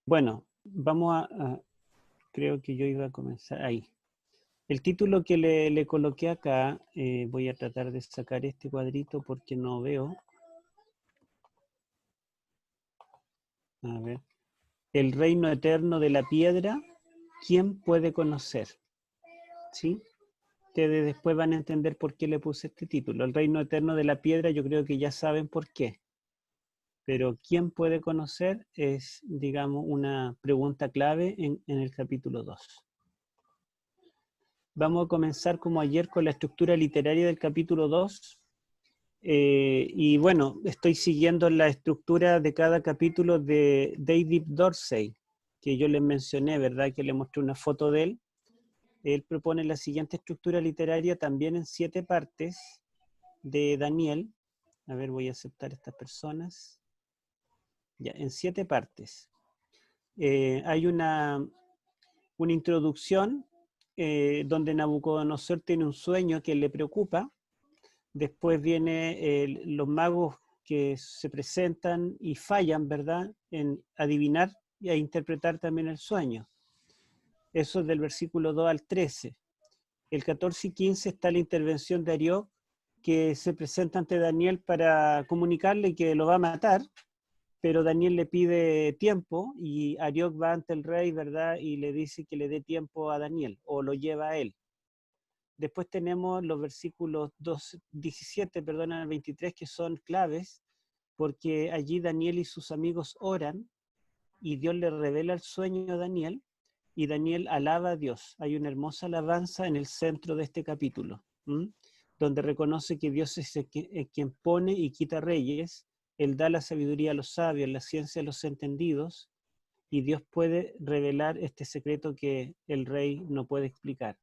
Bueno, creo que yo iba a comenzar ahí. El título que le coloqué acá, voy a tratar de sacar este cuadrito porque no veo. A ver. El reino eterno de la piedra, ¿quién puede conocer? ¿Sí? Ustedes después van a entender por qué le puse este título. El reino eterno de la piedra, yo creo que ya saben por qué. Pero ¿quién puede conocer? Es, digamos, una pregunta clave en el capítulo 2. Vamos a comenzar como ayer con la estructura literaria del capítulo 2. Y bueno, estoy siguiendo la estructura de cada capítulo de David Dorsey, que yo les mencioné, ¿verdad? Que le mostré una foto de él. Él propone la siguiente estructura literaria también en 7 partes de Daniel. A ver, voy a aceptar a estas personas. Ya, en 7 partes. Hay una introducción donde Nabucodonosor tiene un sueño que le preocupa. Después viene los magos que se presentan y fallan, ¿verdad?, en adivinar e interpretar también el sueño. Eso es del versículo 2 al 13. El 14 y 15 está la intervención de Arioc, que se presenta ante Daniel para comunicarle que lo va a matar, pero Daniel le pide tiempo y Arioc va ante el rey, ¿verdad?, y le dice que le dé tiempo a Daniel, o lo lleva a él. Después tenemos los versículos 17, al 23, que son claves, porque allí Daniel y sus amigos oran, y Dios le revela el sueño a Daniel, y Daniel alaba a Dios. Hay una hermosa alabanza en el centro de este capítulo, donde reconoce que Dios es quien pone y quita reyes, Él da la sabiduría a los sabios, la ciencia a los entendidos, y Dios puede revelar este secreto que el rey no puede explicar.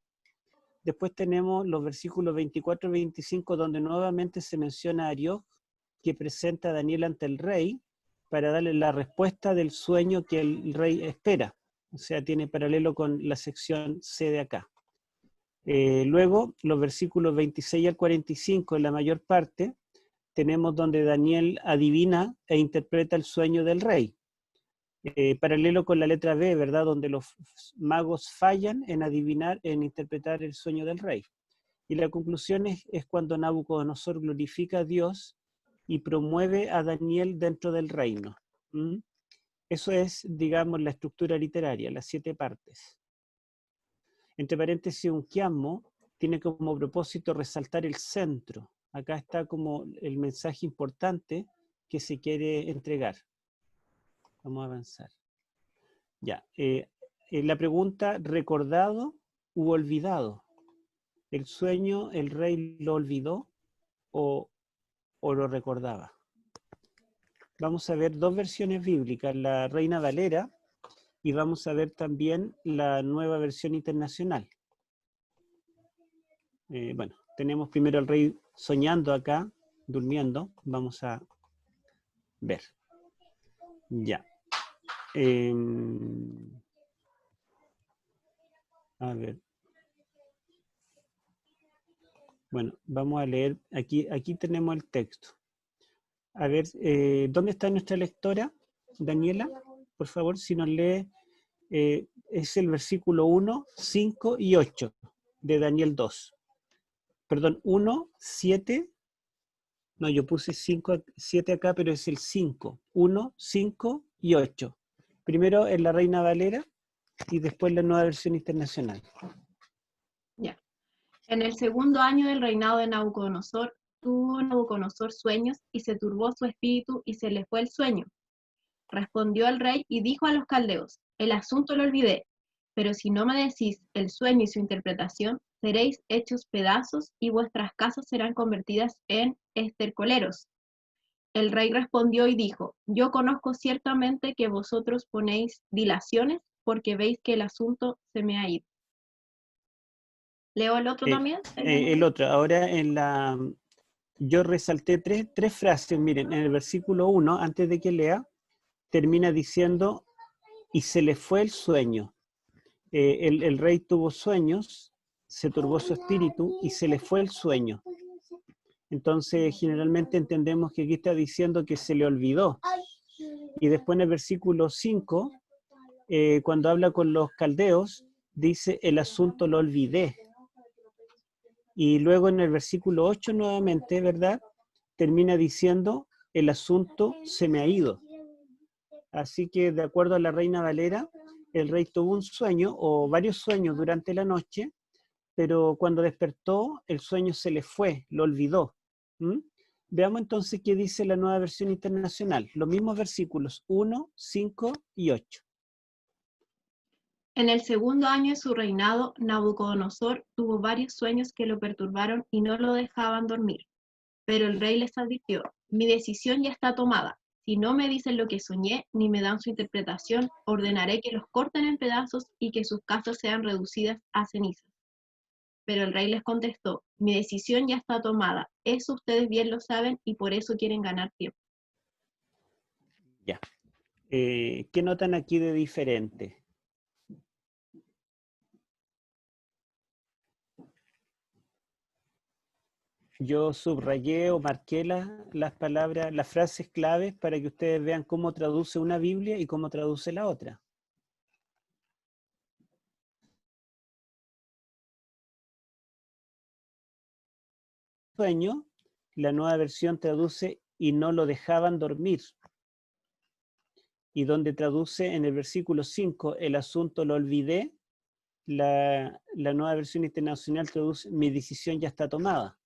Después tenemos los versículos 24 y 25, donde nuevamente se menciona a Arioc, que presenta a Daniel ante el rey para darle la respuesta del sueño que el rey espera. O sea, tiene paralelo con la sección C de acá. Luego, los versículos 26 al 45, en la mayor parte, tenemos donde Daniel adivina e interpreta el sueño del rey. Paralelo con la letra B, ¿verdad?, donde los magos fallan en adivinar, en interpretar el sueño del rey. Y la conclusión es cuando Nabucodonosor glorifica a Dios y promueve a Daniel dentro del reino. Eso es, digamos, la estructura literaria, las 7 partes. Entre paréntesis, un quiasmo tiene como propósito resaltar el centro. Acá está como el mensaje importante que se quiere entregar. Vamos a avanzar. Ya, la pregunta, ¿recordado u olvidado? ¿El sueño, el rey lo olvidó o lo recordaba? Vamos a ver 2 versiones bíblicas, la Reina Valera, y vamos a ver también la Nueva Versión Internacional. Bueno, tenemos primero al rey soñando acá, durmiendo. Vamos a ver. Ya. A ver. Bueno, vamos a leer. Aquí tenemos el texto. A ver, ¿dónde está nuestra lectora? Daniela, por favor, si nos lee, es el versículo 1, 5 y 8 de Daniel 2. Perdón, 1, 7, no, yo puse 5, 7 acá, pero es el 5. 1, 5 y 8. Primero en la Reina Valera y después la Nueva Versión Internacional. Ya. En el segundo año del reinado de Nabucodonosor, tuvo Nabucodonosor sueños y se turbó su espíritu y se le fue el sueño. Respondió el rey y dijo a los caldeos: el asunto lo olvidé, pero si no me decís el sueño y su interpretación, seréis hechos pedazos y vuestras casas serán convertidas en estercoleros. El rey respondió y dijo: yo conozco ciertamente que vosotros ponéis dilaciones porque veis que el asunto se me ha ido. ¿Leo el otro también? El otro, ahora yo resalté tres frases. Miren, en el versículo 1, antes de que lea, termina diciendo, y se le fue el sueño. El rey tuvo sueños, se turbó su espíritu y se le fue el sueño. Entonces, generalmente entendemos que aquí está diciendo que se le olvidó. Y después en el versículo 5 cuando habla con los caldeos, dice, el asunto lo olvidé. Y luego en el versículo 8 nuevamente, ¿verdad? Termina diciendo, el asunto se me ha ido. Así que de acuerdo a la Reina Valera, el rey tuvo un sueño o varios sueños durante la noche, pero cuando despertó, el sueño se le fue, lo olvidó. ¿Mm? Veamos entonces qué dice la Nueva Versión Internacional. Los mismos versículos 1, 5 y 8. En el segundo año de su reinado, Nabucodonosor tuvo varios sueños que lo perturbaron y no lo dejaban dormir. Pero el rey les advirtió, mi decisión ya está tomada. Si no me dicen lo que soñé, ni me dan su interpretación, ordenaré que los corten en pedazos y que sus casas sean reducidas a cenizas. Pero el rey les contestó, mi decisión ya está tomada. Eso ustedes bien lo saben y por eso quieren ganar tiempo. Ya. ¿Qué notan aquí de diferente? Yo subrayé o marqué las palabras, las frases claves para que ustedes vean cómo traduce una Biblia y cómo traduce la otra. Sueño, la Nueva Versión traduce y no lo dejaban dormir. Y donde traduce en el versículo 5, el asunto lo olvidé, la Nueva Versión Internacional traduce, mi decisión ya está tomada.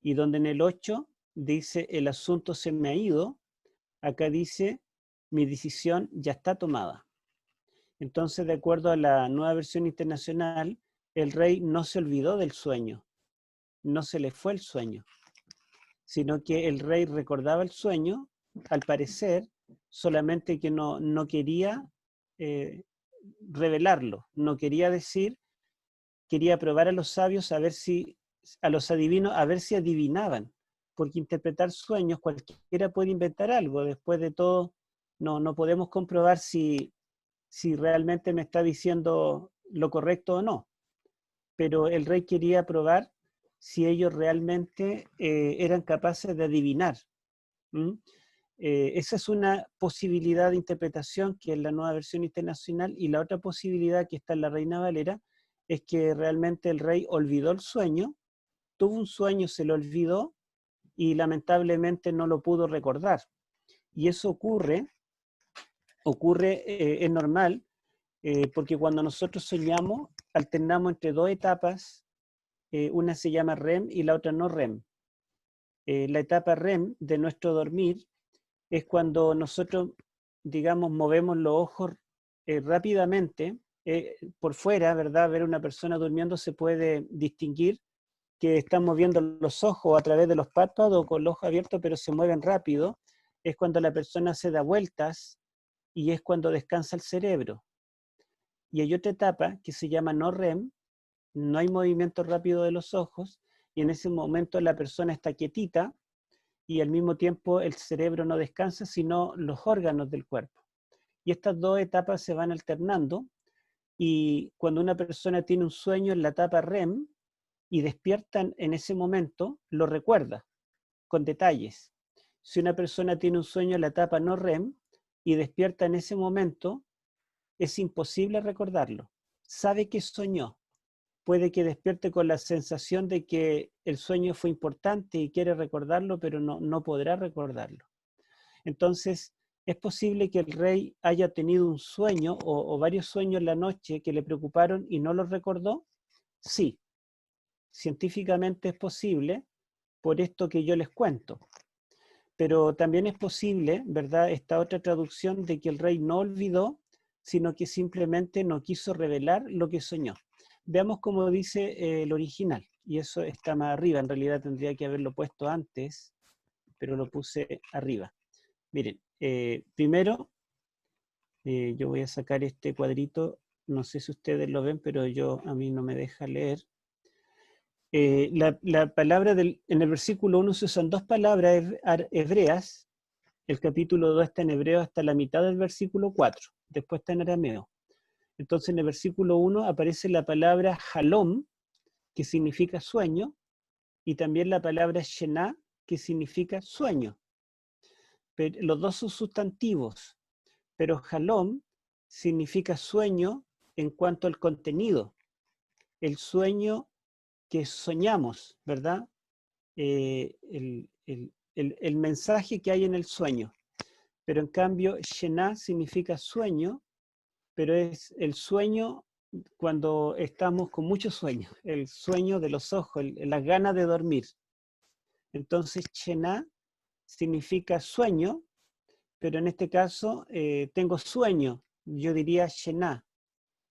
Y donde en el 8 dice, el asunto se me ha ido, acá dice, mi decisión ya está tomada. Entonces, de acuerdo a la Nueva Versión Internacional, el rey no se olvidó del sueño, no se le fue el sueño, sino que el rey recordaba el sueño, al parecer, solamente que no quería revelarlo, no quería decir, quería probar a los sabios a ver si, a los adivinos, a ver si adivinaban, porque interpretar sueños, cualquiera puede inventar algo, después de todo, no podemos comprobar si realmente me está diciendo lo correcto o no. Pero el rey quería probar si ellos realmente eran capaces de adivinar. ¿Mm? Esa es una posibilidad de interpretación que es la Nueva Versión Internacional, y la otra posibilidad que está en la Reina Valera es que realmente el rey olvidó el sueño, tuvo un sueño, se lo olvidó y lamentablemente no lo pudo recordar. Y eso ocurre es normal, porque cuando nosotros soñamos, alternamos entre dos etapas, una se llama REM y la otra no REM. La etapa REM de nuestro dormir es cuando nosotros, digamos, movemos los ojos rápidamente, por fuera, ¿verdad? Ver a una persona durmiendo se puede distinguir que están moviendo los ojos a través de los párpados o con los ojos abiertos, pero se mueven rápido. Es cuando la persona se da vueltas y es cuando descansa el cerebro. Y hay otra etapa que se llama no REM, no hay movimiento rápido de los ojos, y en ese momento la persona está quietita y al mismo tiempo el cerebro no descansa, sino los órganos del cuerpo. Y estas dos etapas se van alternando, y cuando una persona tiene un sueño en la etapa REM y despierta en ese momento, lo recuerda con detalles. Si una persona tiene un sueño en la etapa no REM y despierta en ese momento, es imposible recordarlo. Sabe que soñó. Puede que despierte con la sensación de que el sueño fue importante y quiere recordarlo, pero no podrá recordarlo. Entonces, ¿es posible que el rey haya tenido un sueño o varios sueños en la noche que le preocuparon y no los recordó? Sí, científicamente es posible por esto que yo les cuento. Pero también es posible, ¿verdad?, esta otra traducción de que el rey no olvidó, sino que simplemente no quiso revelar lo que soñó. Veamos cómo dice el original, y eso está más arriba. En realidad tendría que haberlo puesto antes, pero lo puse arriba. Miren, primero yo voy a sacar este cuadrito, no sé si ustedes lo ven, pero a mí no me deja leer. La palabra en el versículo 1 se usan dos palabras hebreas. El capítulo 2 está en hebreo hasta la mitad del versículo 4, después está en arameo. Entonces en el versículo 1 aparece la palabra halom, que significa sueño, y también la palabra shená, que significa sueño. Pero los dos son sustantivos, pero halom significa sueño en cuanto al contenido, el sueño que soñamos, ¿verdad? El mensaje que hay en el sueño. Pero en cambio, Shená significa sueño, pero es el sueño cuando estamos con mucho sueño, el sueño de los ojos, las ganas de dormir. Entonces, Shená significa sueño, pero en este caso tengo sueño, yo diría Shená.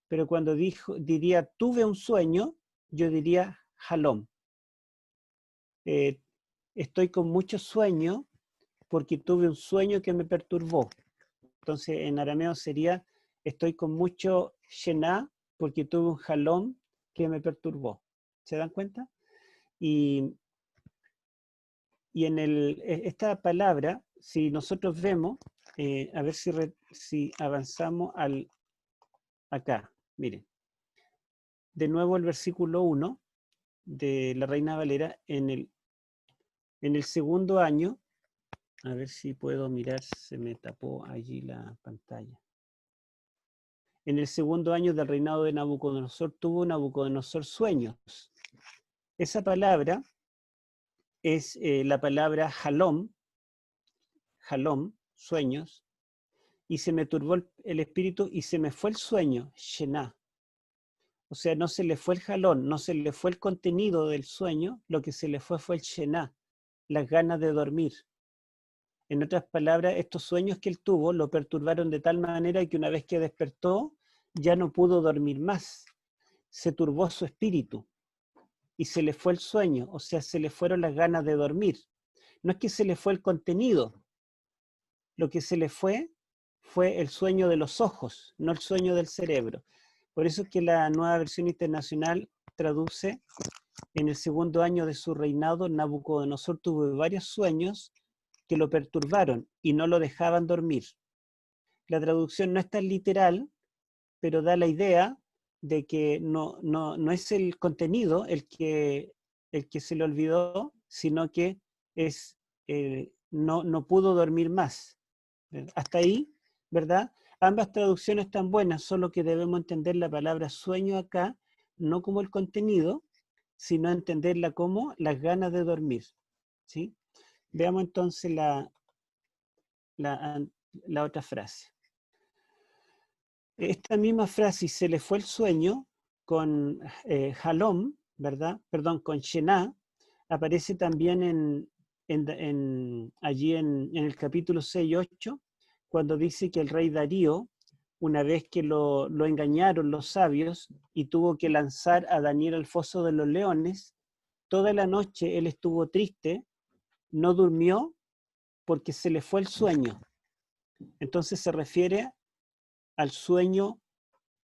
Pero cuando diría tuve un sueño, yo diría Halom. Estoy con mucho sueño porque tuve un sueño que me perturbó. Entonces en arameo sería estoy con mucho shená porque tuve un halom que me perturbó. ¿Se dan cuenta? Y en esta palabra, si nosotros vemos, a ver si avanzamos acá. Miren, de nuevo el versículo 1 de la Reina Valera en el segundo año. A ver si puedo mirar, se me tapó allí la pantalla. En el segundo año del reinado de Nabucodonosor tuvo Nabucodonosor sueños. Esa palabra es la palabra halom, sueños, y se me turbó el espíritu y se me fue el sueño, shená. O sea, no se le fue el halón, no se le fue el contenido del sueño, lo que se le fue el shená, las ganas de dormir. En otras palabras, estos sueños que él tuvo lo perturbaron de tal manera que una vez que despertó, ya no pudo dormir más. Se turbó su espíritu y se le fue el sueño, o sea, se le fueron las ganas de dormir. No es que se le fue el contenido, lo que se le fue el sueño de los ojos, no el sueño del cerebro. Por eso es que la Nueva Versión Internacional traduce: en el segundo año de su reinado, Nabucodonosor tuvo varios sueños que lo perturbaron y no lo dejaban dormir. La traducción no es tan literal, pero da la idea de que no es el contenido el que se le olvidó, sino que es no pudo dormir más. Hasta ahí, ¿verdad? Ambas traducciones están buenas, solo que debemos entender la palabra sueño acá, no como el contenido, sino entenderla como las ganas de dormir. ¿Sí? Veamos entonces la otra frase. Esta misma frase, se le fue el sueño, con halom, ¿verdad? Perdón, con shená, aparece también allí en el capítulo 6 y 8, cuando dice que el rey Darío, una vez que lo engañaron los sabios y tuvo que lanzar a Daniel al foso de los leones, toda la noche él estuvo triste, no durmió porque se le fue el sueño. Entonces se refiere al sueño,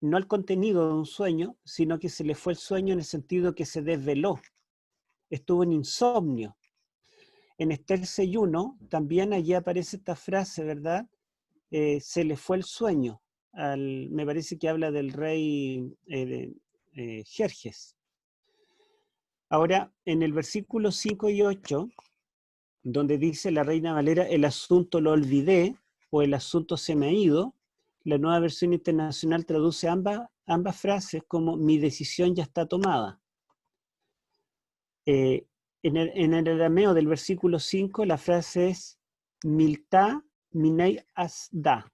no al contenido de un sueño, sino que se le fue el sueño en el sentido que se desveló, estuvo en insomnio. En Esther 6:1 también allí aparece esta frase, ¿verdad? Se le fue el sueño. Me parece que habla del rey Jerjes. Ahora, en el versículo 5 y 8, donde dice la Reina Valera, el asunto lo olvidé, o el asunto se me ha ido, la Nueva Versión Internacional traduce ambas frases como mi decisión ya está tomada. En el arameo del versículo 5 la frase es milta minei asda,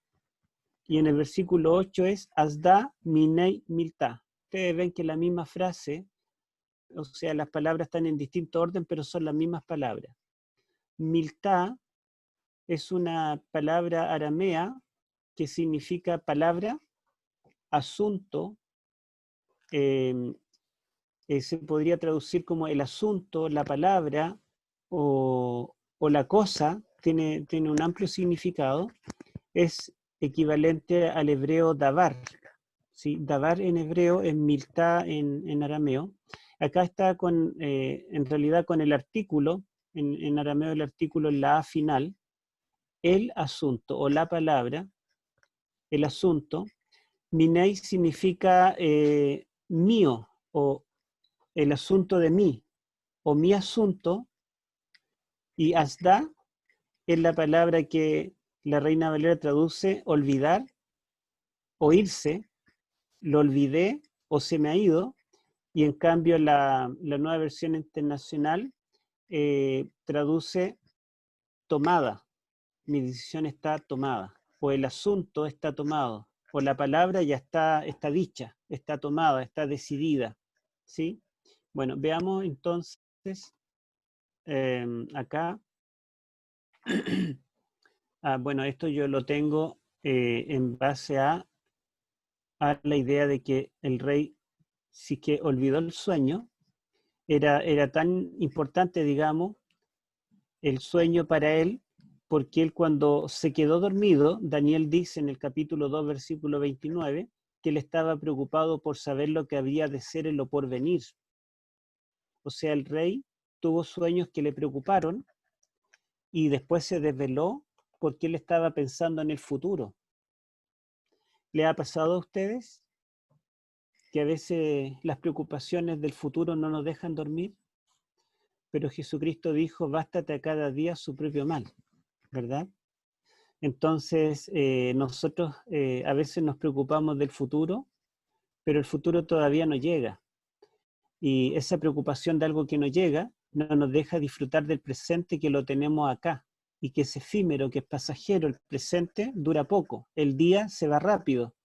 y en el versículo 8 es asda minei milta. Ustedes ven que la misma frase, o sea, las palabras están en distinto orden, pero son las mismas palabras. Milta es una palabra aramea que significa palabra, asunto, se podría traducir como el asunto, la palabra o la cosa, tiene un amplio significado, es equivalente al hebreo davar. ¿Sí? Davar en hebreo es milta en arameo. Acá está en realidad con el artículo, en arameo el artículo en la A final, el asunto o la palabra, el asunto. Minei significa mío o el asunto de mí o mi asunto, y asda es la palabra que la Reina Valera traduce olvidar o irse, lo olvidé o se me ha ido, y en cambio la nueva versión internacional traduce tomada, mi decisión está tomada, o el asunto está tomado, o la palabra ya está dicha, está tomada, está decidida, ¿sí? Bueno, veamos entonces acá. Bueno, esto yo lo tengo en base a la idea de que el rey sí que olvidó el sueño, era tan importante, digamos, el sueño para él, porque él cuando se quedó dormido, Daniel dice en el capítulo 2, versículo 29, que él estaba preocupado por saber lo que había de ser en lo porvenir. O sea, el rey tuvo sueños que le preocuparon y después se desveló porque él estaba pensando en el futuro. ¿Le ha pasado a ustedes que a veces las preocupaciones del futuro no nos dejan dormir? Pero Jesucristo dijo, bástate a cada día su propio mal, ¿verdad? Entonces, nosotros a veces nos preocupamos del futuro, pero el futuro todavía no llega. Y esa preocupación de algo que no llega no nos deja disfrutar del presente, que lo tenemos acá, y que es efímero, que es pasajero. El presente dura poco, el día se va rápido.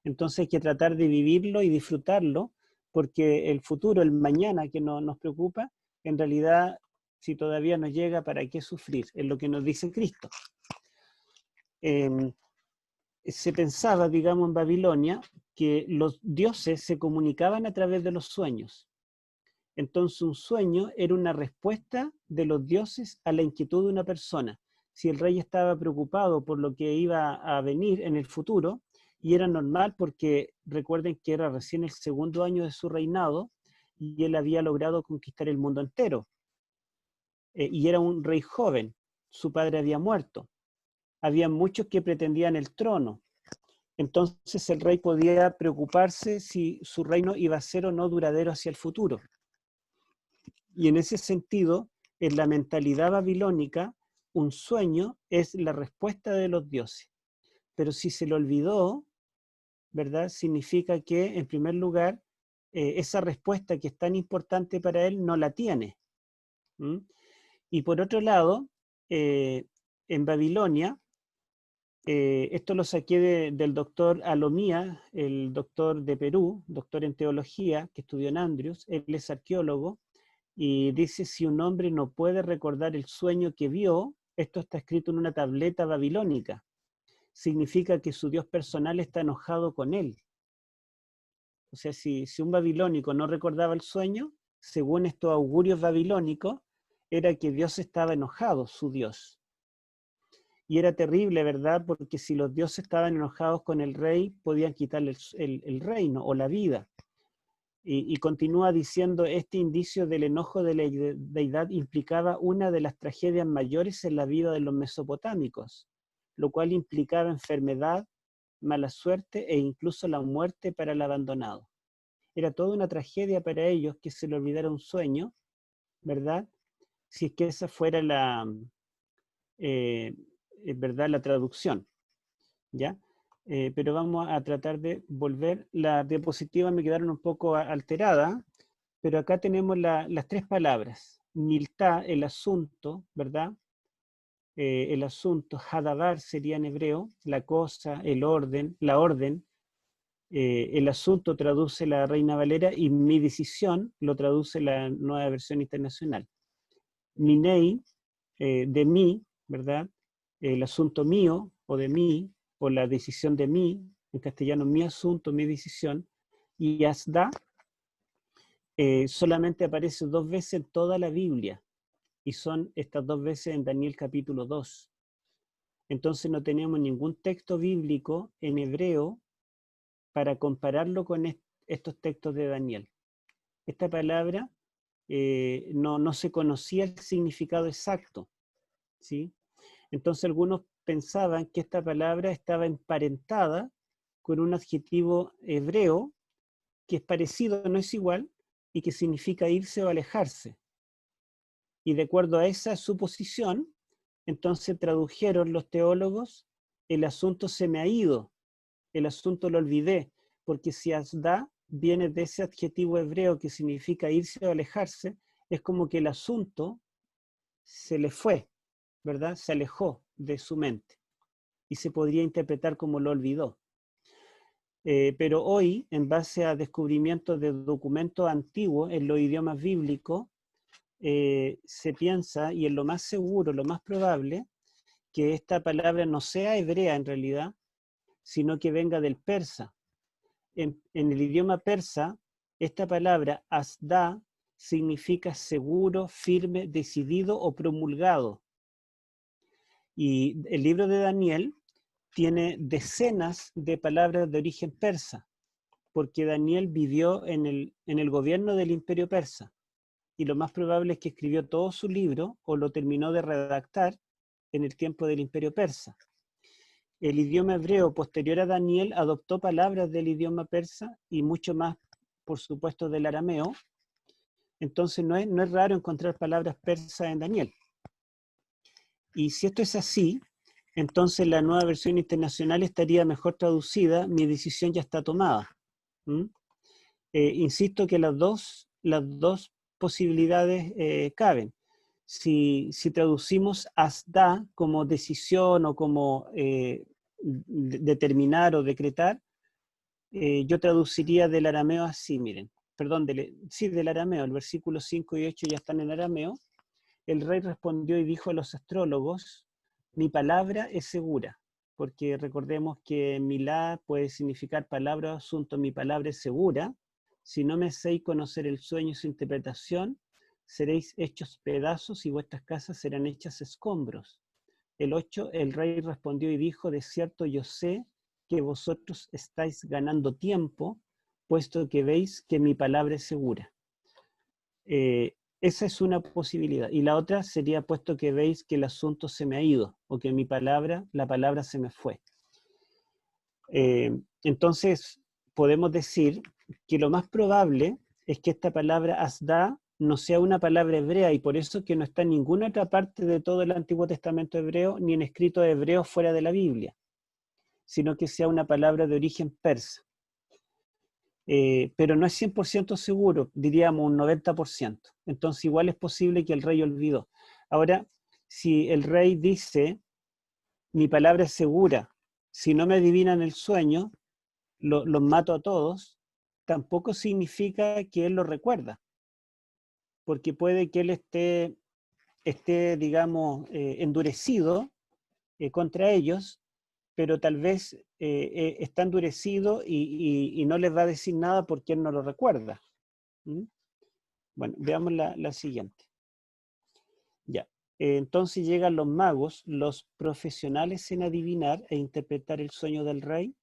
Entonces hay que tratar de vivirlo y disfrutarlo, porque el futuro, el mañana que nos preocupa, en realidad, si todavía no llega, ¿para qué sufrir? Es lo que nos dice Cristo. Se pensaba, digamos, en Babilonia, que los dioses se comunicaban a través de los sueños. Entonces un sueño era una respuesta de los dioses a la inquietud de una persona. Si el rey estaba preocupado por lo que iba a venir en el futuro, y era normal porque recuerden que era recién el segundo año de su reinado y él había logrado conquistar el mundo entero. Y era un rey joven, su padre había muerto. Había muchos que pretendían el trono. Entonces el rey podía preocuparse si su reino iba a ser o no duradero hacia el futuro. Y en ese sentido, en la mentalidad babilónica, un sueño es la respuesta de los dioses. Pero si se lo olvidó, ¿verdad? Significa que, en primer lugar, esa respuesta que es tan importante para él no la tiene. ¿Mm? Y por otro lado, en Babilonia, esto lo saqué del doctor Alomía, el doctor de Perú, doctor en teología, que estudió en Andrews, él es arqueólogo, y dice, si un hombre no puede recordar el sueño que vio, esto está escrito en una tableta babilónica. Significa que su Dios personal está enojado con él. O sea, si un babilónico no recordaba el sueño, según estos augurios babilónicos, era que Dios estaba enojado, su Dios. Y era terrible, ¿verdad? Porque si los dioses estaban enojados con el rey, podían quitarle el reino o la vida. Y continúa diciendo, este indicio del enojo de la deidad implicaba una de las tragedias mayores en la vida de los mesopotámicos, lo cual implicaba enfermedad, mala suerte e incluso la muerte para el abandonado. Era toda una tragedia para ellos que se le olvidara un sueño, ¿verdad? Si es que esa fuera ¿verdad? La traducción, ¿ya? Pero vamos a tratar de volver. Las diapositivas me quedaron un poco alteradas, pero acá tenemos las tres palabras. Miltá, el asunto, ¿verdad? El asunto, hadabar sería en hebreo, la cosa, el orden, la orden. El asunto traduce la Reina Valera y mi decisión lo traduce la Nueva Versión Internacional. Minei, de mí, ¿verdad? El asunto mío o de mí, o la decisión de mí, en castellano mi asunto, mi decisión, y Asda solamente aparece 2 veces en toda la Biblia, y son estas 2 veces en Daniel capítulo 2. Entonces no tenemos ningún texto bíblico en hebreo para compararlo con estos textos de Daniel. Esta palabra no se conocía el significado exacto, ¿sí? Entonces algunos pensaban que esta palabra estaba emparentada con un adjetivo hebreo que es parecido, no es igual, y que significa irse o alejarse. Y de acuerdo a esa suposición, entonces tradujeron los teólogos, el asunto se me ha ido, el asunto lo olvidé, porque si asda viene de ese adjetivo hebreo que significa irse o alejarse, es como que el asunto se le fue, ¿verdad? Se alejó de su mente y se podría interpretar como lo olvidó. Pero hoy, en base a descubrimientos de documentos antiguos en los idiomas bíblicos, se piensa, y es lo más seguro, lo más probable, que esta palabra no sea hebrea en realidad, sino que venga del persa. En el idioma persa, esta palabra, asda, significa seguro, firme, decidido o promulgado. Y el libro de Daniel tiene decenas de palabras de origen persa, porque Daniel vivió en el gobierno del imperio persa. Y lo más probable es que escribió todo su libro o lo terminó de redactar en el tiempo del imperio persa. El idioma hebreo posterior a Daniel adoptó palabras del idioma persa y mucho más, por supuesto, del arameo. Entonces no es raro encontrar palabras persas en Daniel. Y si esto es así, entonces la nueva versión internacional estaría mejor traducida, mi decisión ya está tomada. Insisto que las dos posibilidades caben. Si traducimos asda como decisión o como determinar o decretar, yo traduciría del arameo así, miren, perdón, del arameo, el versículo 5 y 8 ya están en arameo. El rey respondió y dijo a los astrólogos, mi palabra es segura, porque recordemos que milá puede significar palabra o asunto, mi palabra es segura, si no me hacéis conocer el sueño y su interpretación, seréis hechos pedazos y vuestras casas serán hechas escombros. El 8, el rey respondió y dijo, de cierto yo sé que vosotros estáis ganando tiempo, puesto que veis que mi palabra es segura. Esa es una posibilidad. Y la otra sería, puesto que veis que el asunto se me ha ido, o que la palabra se me fue. Entonces, podemos decir que lo más probable es que esta palabra asda no sea una palabra hebrea, y por eso que no está en ninguna otra parte de todo el Antiguo Testamento hebreo, ni en escritos hebreos fuera de la Biblia, sino que sea una palabra de origen persa. Pero no es 100% seguro, diríamos un 90%. Entonces igual es posible que el rey olvidó. Ahora, si el rey dice, mi palabra es segura, si no me adivinan el sueño, los mato a todos, tampoco significa que él lo recuerda, porque puede que él esté digamos, endurecido contra ellos, pero tal vez está endurecido y no les va a decir nada porque él no lo recuerda. Bueno, veamos la siguiente. Ya. Entonces llegan los magos, los profesionales en adivinar e interpretar el sueño del rey,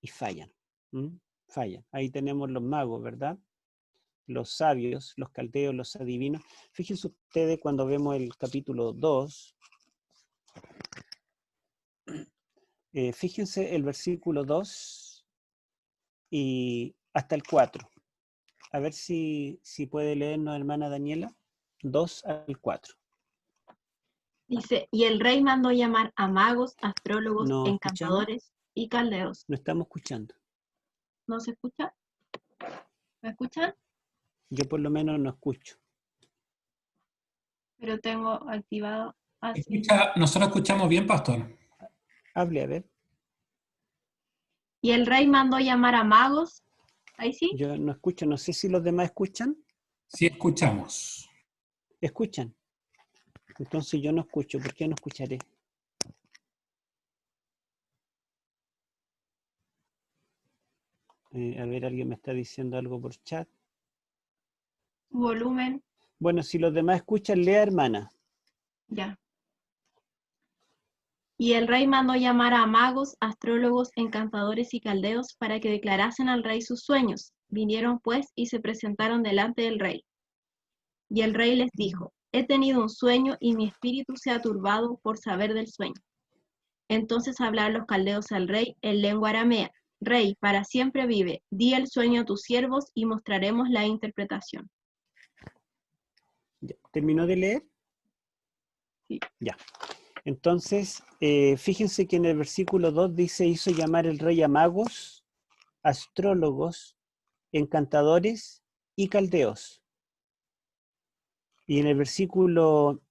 y fallan. Fallan. Ahí tenemos los magos, ¿verdad? Los sabios, los caldeos, los adivinos. Fíjense ustedes cuando vemos el capítulo 2, fíjense el versículo 2 y hasta el 4. A ver si puede leernos, hermana Daniela, 2 al 4. Dice, y el rey mandó llamar a magos, astrólogos, ¿No escuchamos? encantadores y caldeos. No estamos escuchando. ¿No se escucha? ¿Me escuchan? Yo por lo menos no escucho. Pero tengo activado así. Nosotros escuchamos bien, pastor. Hable, a ver. Y el rey mandó llamar a magos. ¿Ahí sí? Yo no escucho, no sé si los demás escuchan. Sí escuchamos. ¿Escuchan? Entonces yo no escucho. ¿Por qué no escucharé? A ver, alguien me está diciendo algo por chat. Volumen. Bueno, si los demás escuchan, lea, hermana. Ya. Y el rey mandó llamar a magos, astrólogos, encantadores y caldeos para que declarasen al rey sus sueños. Vinieron pues y se presentaron delante del rey. Y el rey les dijo, he tenido un sueño y mi espíritu se ha turbado por saber del sueño. Entonces hablaron los caldeos al rey en lengua aramea. Rey, para siempre vive, di el sueño a tus siervos y mostraremos la interpretación. Ya. ¿Terminó de leer? Sí. Ya. Entonces, fíjense que en el versículo 2 dice, hizo llamar el rey a magos, astrólogos, encantadores y caldeos. Y en el versículo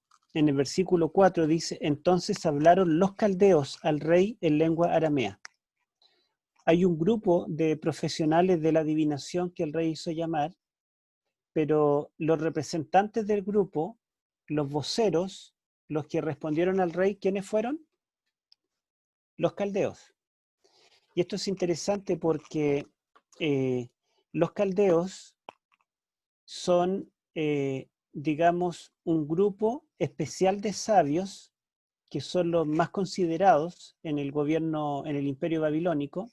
4 dice, entonces hablaron los caldeos al rey en lengua aramea. Hay un grupo de profesionales de la adivinación que el rey hizo llamar, pero los representantes del grupo, los voceros, los que respondieron al rey, ¿quiénes fueron? Los caldeos. Y esto es interesante porque los caldeos son, digamos, un grupo especial de sabios que son los más considerados en el gobierno, en el imperio babilónico,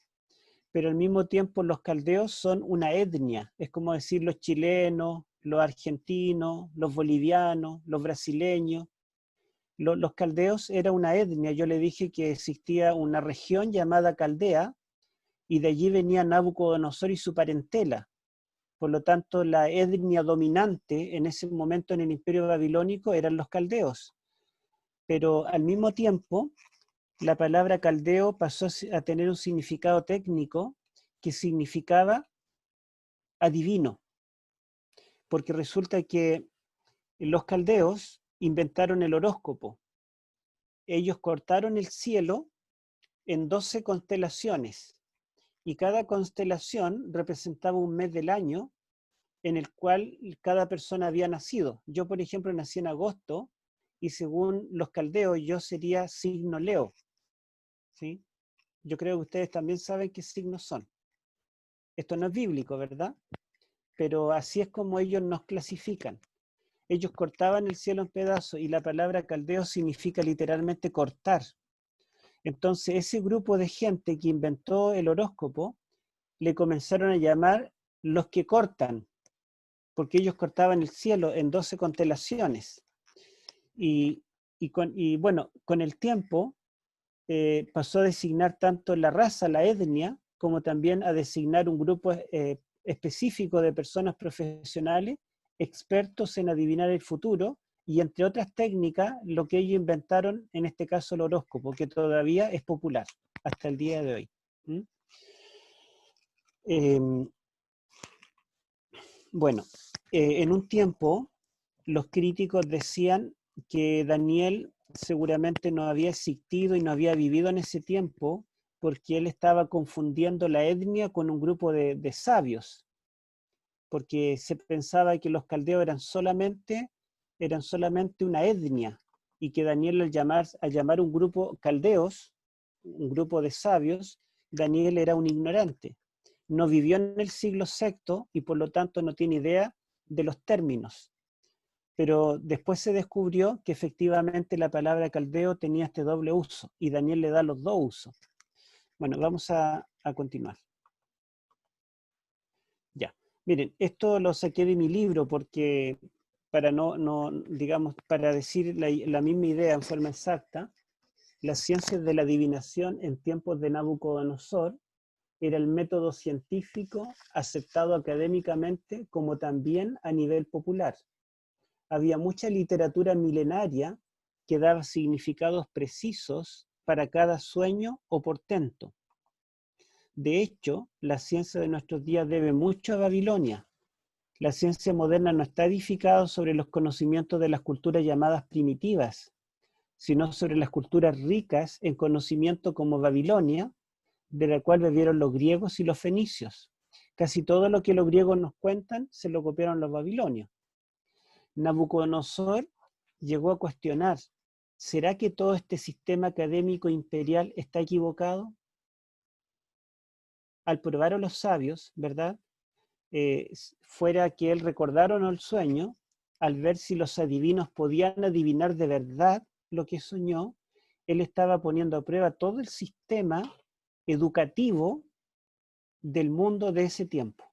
pero al mismo tiempo los caldeos son una etnia, es como decir los chilenos, los argentinos, los bolivianos, los brasileños. Los caldeos era una etnia, yo le dije que existía una región llamada Caldea, y de allí venía Nabucodonosor y su parentela. Por lo tanto, la etnia dominante en ese momento en el imperio babilónico eran los caldeos. Pero al mismo tiempo, la palabra caldeo pasó a tener un significado técnico que significaba adivino, porque resulta que los caldeos inventaron el horóscopo. Ellos cortaron el cielo en 12 constelaciones y cada constelación representaba un mes del año en el cual cada persona había nacido. Yo, por ejemplo, nací en agosto y según los caldeos yo sería signo Leo, ¿sí? Yo creo que ustedes también saben qué signos son. Esto no es bíblico, ¿verdad? Pero así es como ellos nos clasifican. Ellos cortaban el cielo en pedazos y la palabra caldeo significa literalmente cortar. Entonces, ese grupo de gente que inventó el horóscopo le comenzaron a llamar los que cortan, porque ellos cortaban el cielo en 12 constelaciones. Y bueno, con el tiempo pasó a designar tanto la raza, la etnia, como también a designar un grupo específico de personas profesionales, expertos en adivinar el futuro, y entre otras técnicas, lo que ellos inventaron, en este caso el horóscopo, que todavía es popular hasta el día de hoy. Bueno, en un tiempo los críticos decían que Daniel seguramente no había existido y no había vivido en ese tiempo porque él estaba confundiendo la etnia con un grupo de sabios, porque se pensaba que los caldeos eran solamente una etnia y que Daniel al llamar un grupo caldeos, un grupo de sabios, Daniel era un ignorante. No vivió en el siglo VI y por lo tanto no tiene idea de los términos. Pero después se descubrió que efectivamente la palabra caldeo tenía este doble uso y Daniel le da los dos usos. Bueno, vamos a continuar. Ya, miren, esto lo saqué de mi libro porque para digamos, para decir la misma idea en forma exacta, las ciencias de la adivinación en tiempos de Nabucodonosor era el método científico aceptado académicamente como también a nivel popular. Había mucha literatura milenaria que daba significados precisos para cada sueño o portento. De hecho, la ciencia de nuestros días debe mucho a Babilonia. La ciencia moderna no está edificada sobre los conocimientos de las culturas llamadas primitivas, sino sobre las culturas ricas en conocimiento como Babilonia, de la cual bebieron los griegos y los fenicios. Casi todo lo que los griegos nos cuentan se lo copiaron los babilonios. Nabucodonosor llegó a cuestionar, ¿será que todo este sistema académico imperial está equivocado? Al probar a los sabios, ¿verdad? Fuera que él recordara o no el sueño, al ver si los adivinos podían adivinar de verdad lo que soñó, él estaba poniendo a prueba todo el sistema educativo del mundo de ese tiempo.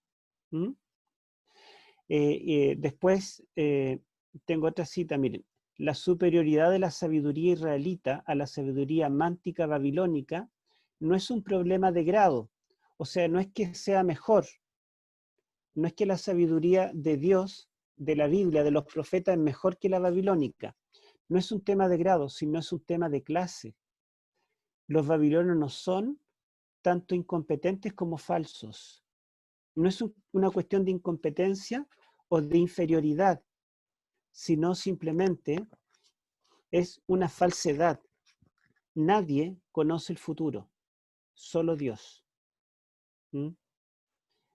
Después tengo otra cita, miren. La superioridad de la sabiduría israelita a la sabiduría mántica babilónica no es un problema de grado, o sea, no es que sea mejor, no es que la sabiduría de Dios, de la Biblia, de los profetas es mejor que la babilónica. No es un tema de grado, sino es un tema de clase. Los babilonios no son tanto incompetentes como falsos. No es una cuestión de incompetencia o de inferioridad, sino simplemente es una falsedad. Nadie conoce el futuro, solo Dios. ¿Mm?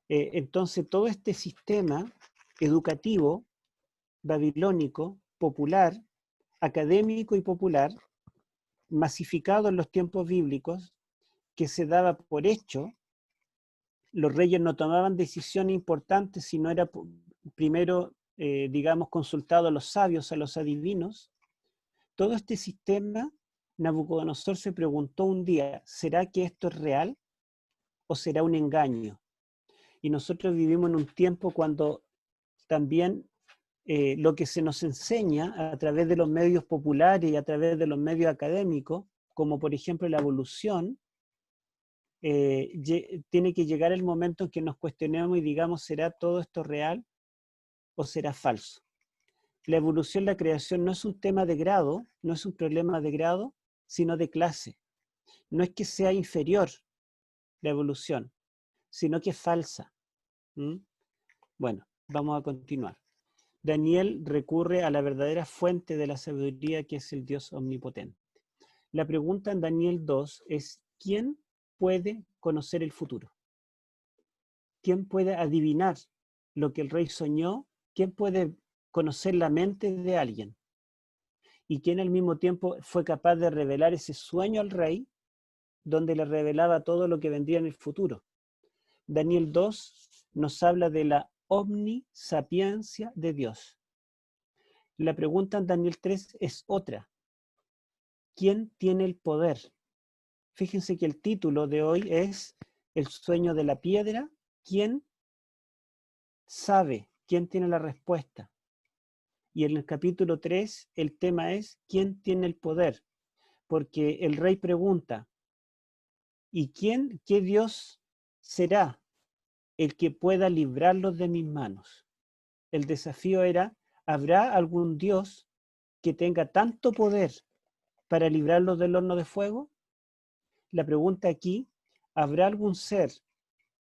Entonces, todo este sistema educativo, babilónico, popular, académico y popular, masificado en los tiempos bíblicos, que se daba por hecho, los reyes no tomaban decisiones importantes si no era primero, digamos, consultado a los sabios, a los adivinos. Todo este sistema, Nabucodonosor se preguntó un día, ¿será que esto es real o será un engaño? Y nosotros vivimos en un tiempo cuando también lo que se nos enseña a través de los medios populares y a través de los medios académicos, como por ejemplo la evolución, tiene que llegar el momento en que nos cuestionemos y digamos, ¿será todo esto real o será falso? La evolución, la creación no es un tema de grado, no es un problema de grado, sino de clase. No es que sea inferior la evolución, sino que es falsa. ¿Mm? Bueno, vamos a continuar. Daniel recurre a la verdadera fuente de la sabiduría, que es el Dios omnipotente. La pregunta en Daniel 2 es, ¿quién puede conocer el futuro? ¿Quién puede adivinar lo que el rey soñó? ¿Quién puede conocer la mente de alguien? Y quién al mismo tiempo fue capaz de revelar ese sueño al rey, donde le revelaba todo lo que vendría en el futuro. Daniel 2 nos habla de la omnisapiencia de Dios. La pregunta en Daniel 3 es otra. ¿Quién tiene el poder? Fíjense que el título de hoy es El sueño de la piedra. ¿Quién sabe? ¿Quién tiene la respuesta? Y en el capítulo 3 el tema es ¿quién tiene el poder? Porque el rey pregunta, ¿y qué Dios será el que pueda librarlos de mis manos? El desafío era, ¿habrá algún Dios que tenga tanto poder para librarlos del horno de fuego? La pregunta aquí, ¿habrá algún ser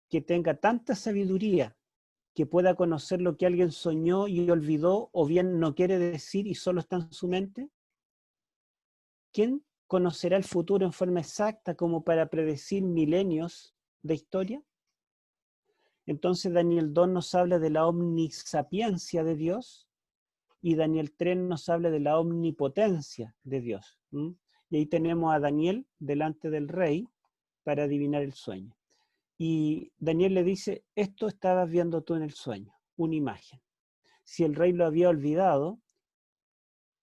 que tenga tanta sabiduría que pueda conocer lo que alguien soñó y olvidó o bien no quiere decir y solo está en su mente? ¿Quién conocerá el futuro en forma exacta como para predecir milenios de historia? Entonces Daniel 2 nos habla de la omnisapiencia de Dios y Daniel 3 nos habla de la omnipotencia de Dios. Y ahí tenemos a Daniel delante del rey para adivinar el sueño. Y Daniel le dice, esto estabas viendo tú en el sueño, una imagen. Si el rey lo había olvidado,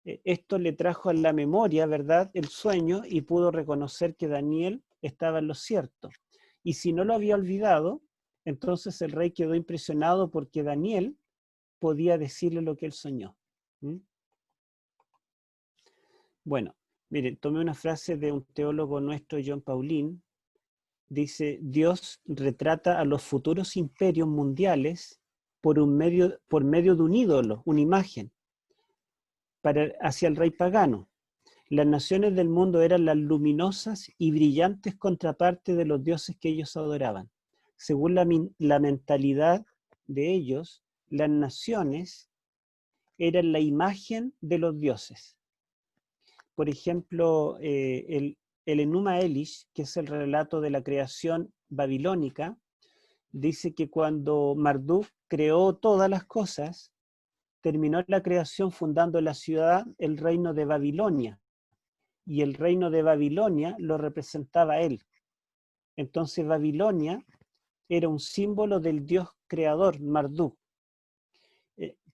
esto le trajo a la memoria, ¿verdad?, el sueño y pudo reconocer que Daniel estaba en lo cierto. Y si no lo había olvidado, entonces el rey quedó impresionado porque Daniel podía decirle lo que él soñó. Bueno, miren, tomé una frase de un teólogo nuestro, John Pauline. Dice, Dios retrata a los futuros imperios mundiales por medio de un ídolo, una imagen, hacia el rey pagano. Las naciones del mundo eran las luminosas y brillantes contrapartes de los dioses que ellos adoraban. Según la mentalidad de ellos, las naciones eran la imagen de los dioses. Por ejemplo, el Enuma Elish, que es el relato de la creación babilónica, dice que cuando Marduk creó todas las cosas, terminó la creación fundando la ciudad, el reino de Babilonia, y el reino de Babilonia lo representaba él. Entonces Babilonia era un símbolo del dios creador, Marduk.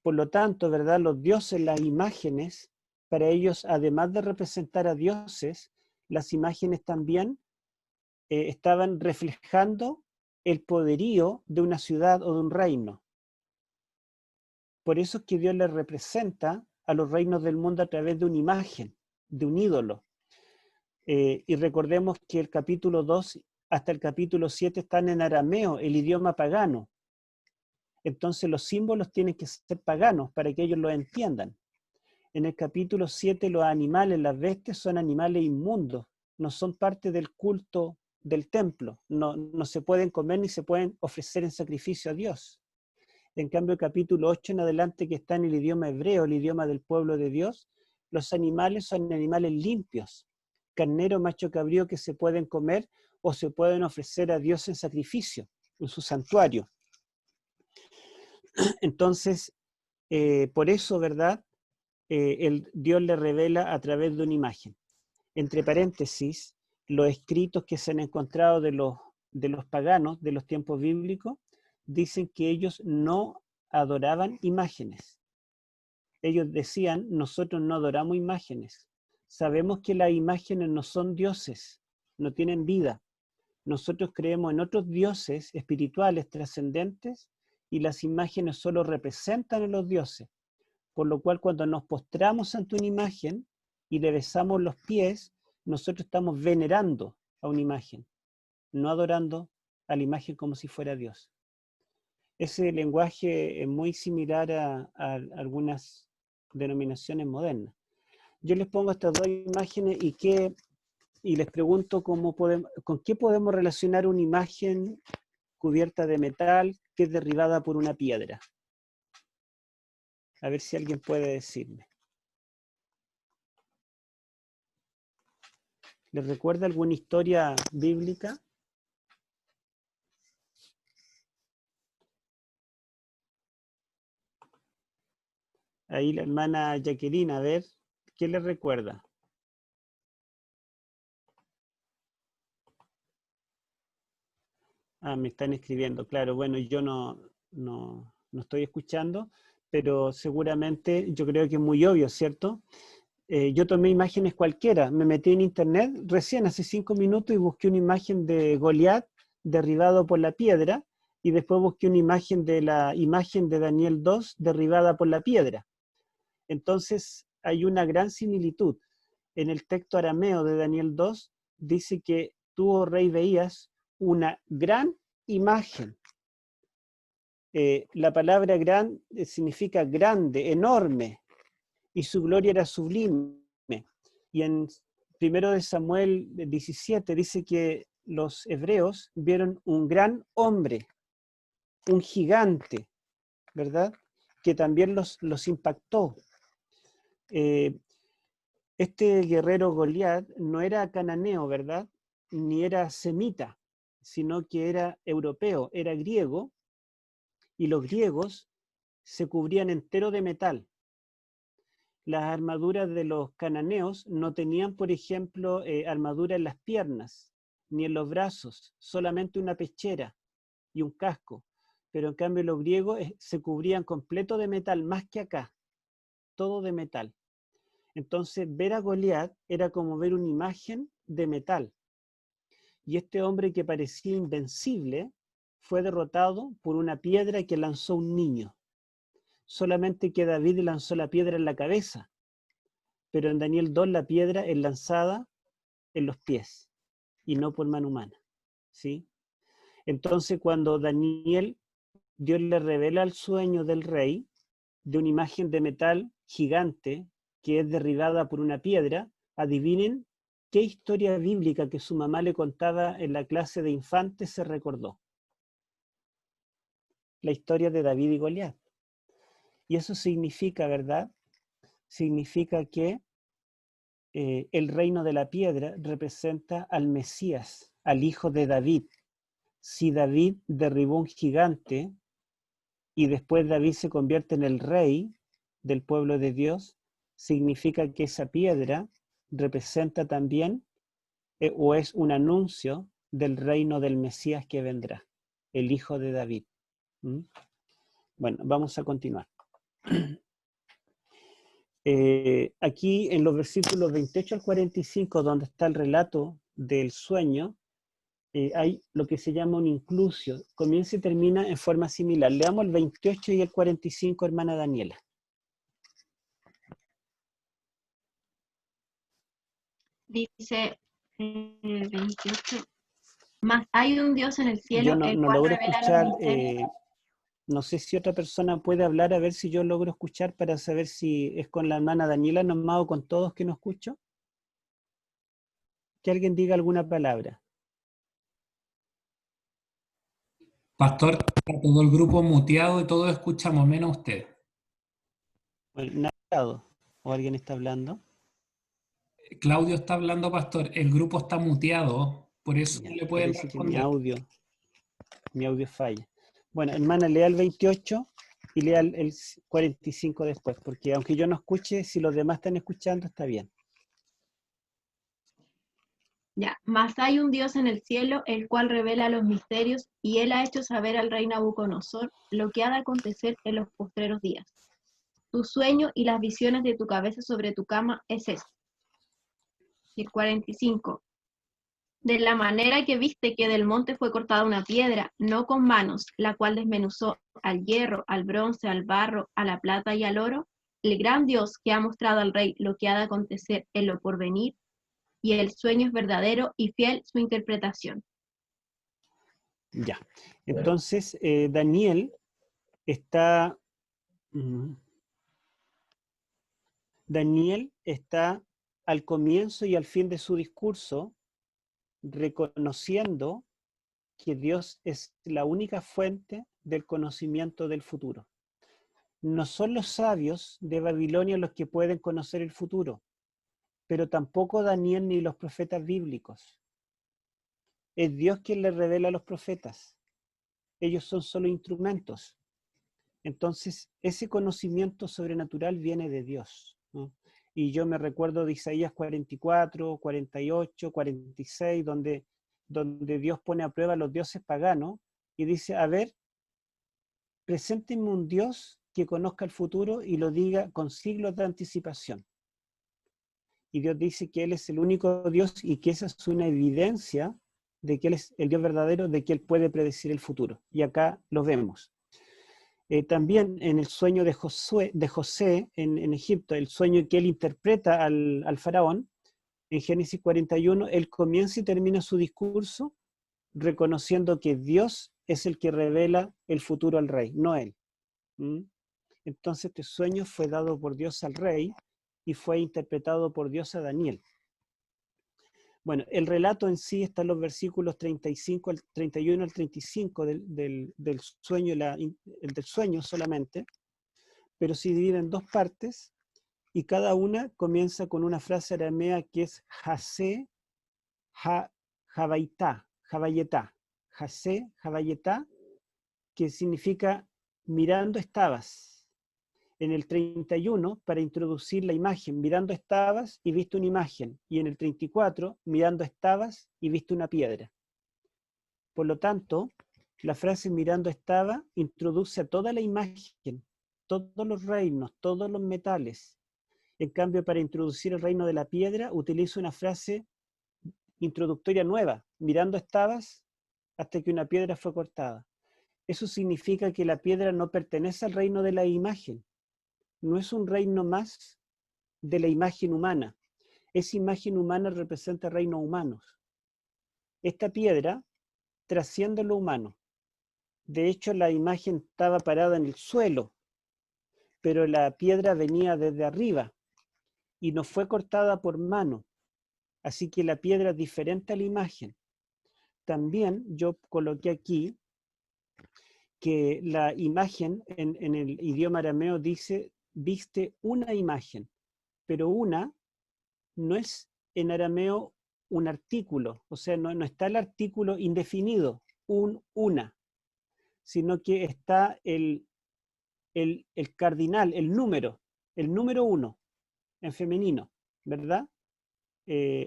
Por lo tanto, ¿verdad?, los dioses, las imágenes, para ellos, además de representar a dioses, las imágenes también estaban reflejando el poderío de una ciudad o de un reino. Por eso es que Dios les representa a los reinos del mundo a través de una imagen, de un ídolo. Y recordemos que el capítulo 2 hasta el capítulo 7 están en arameo, el idioma pagano. Entonces los símbolos tienen que ser paganos para que ellos lo entiendan. En el capítulo 7 los animales, las bestias, son animales inmundos, no son parte del culto del templo, no se pueden comer ni se pueden ofrecer en sacrificio a Dios. En cambio, el capítulo 8 en adelante, que está en el idioma hebreo, el idioma del pueblo de Dios, los animales son animales limpios, carnero, macho cabrío, que se pueden comer o se pueden ofrecer a Dios en sacrificio, en su santuario. Entonces, por eso, ¿verdad? Dios le revela a través de una imagen. Entre paréntesis, los escritos que se han encontrado de los paganos de los tiempos bíblicos dicen que ellos no adoraban imágenes. Ellos decían, nosotros no adoramos imágenes. Sabemos que las imágenes no son dioses, no tienen vida. Nosotros creemos en otros dioses espirituales trascendentes y las imágenes solo representan a los dioses. Por lo cual, cuando nos postramos ante una imagen y le besamos los pies, nosotros estamos venerando a una imagen, no adorando a la imagen como si fuera Dios. Ese lenguaje es muy similar a algunas denominaciones modernas. Yo les pongo estas dos imágenes y les pregunto con qué podemos relacionar una imagen cubierta de metal que es derribada por una piedra. A ver si alguien puede decirme. ¿Les recuerda alguna historia bíblica? Ahí la hermana Jacqueline, a ver, ¿qué les recuerda? Ah, me están escribiendo, claro. Bueno, yo no estoy escuchando, pero seguramente yo creo que es muy obvio, ¿cierto? Yo tomé imágenes cualquiera, me metí en internet recién hace 5 minutos y busqué una imagen de Goliat derribado por la piedra y después busqué una imagen de la imagen de Daniel 2 derribada por la piedra. Entonces hay una gran similitud. En el texto arameo de Daniel 2 dice que tú, oh rey, veías una gran imagen. La palabra gran significa grande, enorme, y su gloria era sublime. Y en 1 Samuel 17 dice que los hebreos vieron un gran hombre, un gigante, ¿verdad? Que también los impactó. Este guerrero Goliat no era cananeo, ¿verdad? Ni era semita, sino que era europeo, era griego, y los griegos se cubrían entero de metal. Las armaduras de los cananeos no tenían, por ejemplo, armadura en las piernas, ni en los brazos, solamente una pechera y un casco. Pero en cambio los griegos se cubrían completo de metal, más que acá, todo de metal. Entonces ver a Goliat era como ver una imagen de metal. Y este hombre que parecía invencible fue derrotado por una piedra que lanzó un niño. Solamente que David lanzó la piedra en la cabeza, pero en Daniel 2 la piedra es lanzada en los pies y no por mano humana, ¿sí? Entonces cuando Dios le revela el sueño del rey de una imagen de metal gigante que es derribada por una piedra, adivinen qué historia bíblica que su mamá le contaba en la clase de infantes se recordó. La historia de David y Goliat. Y eso significa, ¿verdad? Significa que el reino de la piedra representa al Mesías, al hijo de David. Si David derribó un gigante y después David se convierte en el rey del pueblo de Dios, significa que esa piedra representa también o es un anuncio del reino del Mesías que vendrá, el hijo de David. Bueno, vamos a continuar. Aquí en los versículos 28 al 45, donde está el relato del sueño, hay lo que se llama un inclusio. Comienza y termina en forma similar. Leamos el 28 y el 45, hermana Daniela. Dice 28. Más hay un Dios en el cielo, Yo no el cual logro revela escuchar. los misterios. No sé si otra persona puede hablar, a ver si yo logro escuchar para saber si es con la hermana Daniela nomás o con todos que no escucho. Que alguien diga alguna palabra. Pastor, está todo el grupo muteado y todos escuchamos, menos usted. Bueno, ¿nadie o alguien está hablando? Claudio está hablando, pastor. El grupo está muteado, por eso no Ya, le pueden parece que responder. mi audio falla. Bueno, hermana, lea el 28 y lea el 45 después, porque aunque yo no escuche, si los demás están escuchando, está bien. Ya, mas hay un Dios en el cielo, el cual revela los misterios, y él ha hecho saber al rey Nabucodonosor lo que ha de acontecer en los postreros días. Tu sueño y las visiones de tu cabeza sobre tu cama es esto. Y el 45. De la manera que viste que del monte fue cortada una piedra, no con manos, la cual desmenuzó al hierro, al bronce, al barro, a la plata y al oro, el gran Dios que ha mostrado al rey lo que ha de acontecer en lo porvenir, y el sueño es verdadero y fiel su interpretación. Ya. Entonces, Daniel está... Daniel está al comienzo y al fin de su discurso reconociendo que Dios es la única fuente del conocimiento del futuro. No son los sabios de Babilonia los que pueden conocer el futuro, pero tampoco Daniel ni los profetas bíblicos. Es Dios quien le revela a los profetas. Ellos son solo instrumentos. Entonces, ese conocimiento sobrenatural viene de Dios, ¿no? Y yo me recuerdo de Isaías 44, 48, 46, donde Dios pone a prueba a los dioses paganos y dice, a ver, preséntenme un Dios que conozca el futuro y lo diga con siglos de anticipación. Y Dios dice que Él es el único Dios y que esa es una evidencia de que Él es el Dios verdadero, de que Él puede predecir el futuro. Y acá lo vemos. También en el sueño de José en Egipto, el sueño que él interpreta al faraón, en Génesis 41, él comienza y termina su discurso reconociendo que Dios es el que revela el futuro al rey, no él. Entonces este sueño fue dado por Dios al rey y fue interpretado por Dios a Daniel. Bueno, el relato en sí está en los versículos 31 al 35 del sueño, del sueño solamente, pero se divide en dos partes y cada una comienza con una frase aramea que es Hasé, Jabayetá, Hasé, Jabayetá, que significa mirando estabas. En el 31, para introducir la imagen, mirando estabas y viste una imagen. Y en el 34, mirando estabas y viste una piedra. Por lo tanto, la frase mirando estaba introduce a toda la imagen, todos los reinos, todos los metales. En cambio, para introducir el reino de la piedra, utiliza una frase introductoria nueva. Mirando estabas hasta que una piedra fue cortada. Eso significa que la piedra no pertenece al reino de la imagen. No es un reino más de la imagen humana. Esa imagen humana representa reinos humanos. Esta piedra trasciende lo humano. De hecho, la imagen estaba parada en el suelo, pero la piedra venía desde arriba y no fue cortada por mano. Así que la piedra es diferente a la imagen. También yo coloqué aquí que la imagen en el idioma arameo dice, viste una imagen, pero una no es en arameo un artículo, o sea, no está el artículo indefinido, una, sino que está el cardinal, el número uno, en femenino, ¿verdad?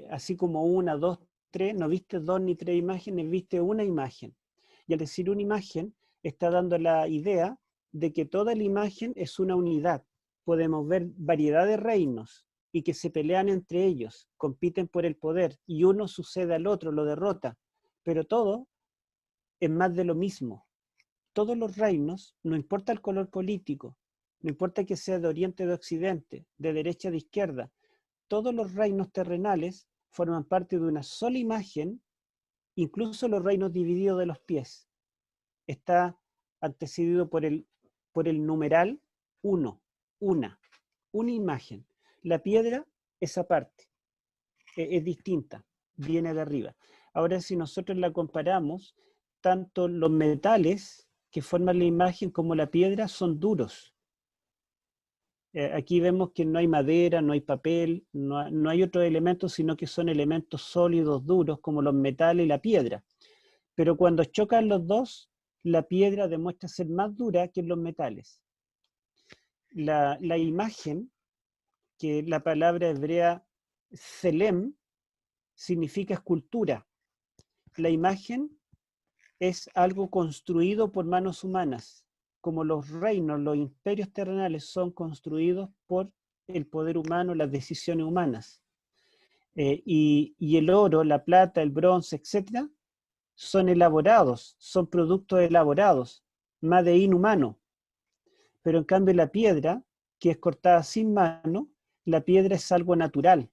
Así como una, dos, tres, no viste dos ni tres imágenes, viste una imagen. Y al decir una imagen, está dando la idea de que toda la imagen es una unidad. Podemos ver variedad de reinos y que se pelean entre ellos, compiten por el poder y uno sucede al otro, lo derrota, pero todo es más de lo mismo. Todos los reinos, no importa el color político, no importa que sea de oriente o de occidente, de derecha o de izquierda, todos los reinos terrenales forman parte de una sola imagen, incluso los reinos divididos de los pies. Está antecedido por el numeral 1, una imagen. La piedra es aparte, es distinta, viene de arriba. Ahora, si nosotros la comparamos, tanto los metales que forman la imagen como la piedra son duros. Aquí vemos que no hay madera, no hay papel, no hay otros elementos, sino que son elementos sólidos, duros, como los metales y la piedra. Pero cuando chocan los dos, la piedra demuestra ser más dura que los metales. La imagen, que la palabra hebrea selem, significa escultura. La imagen es algo construido por manos humanas, como los reinos, los imperios terrenales son construidos por el poder humano, las decisiones humanas. Y el oro, la plata, el bronce, etcétera, son elaborados, son productos elaborados, más de inhumano. Pero en cambio la piedra, que es cortada sin mano, la piedra es algo natural,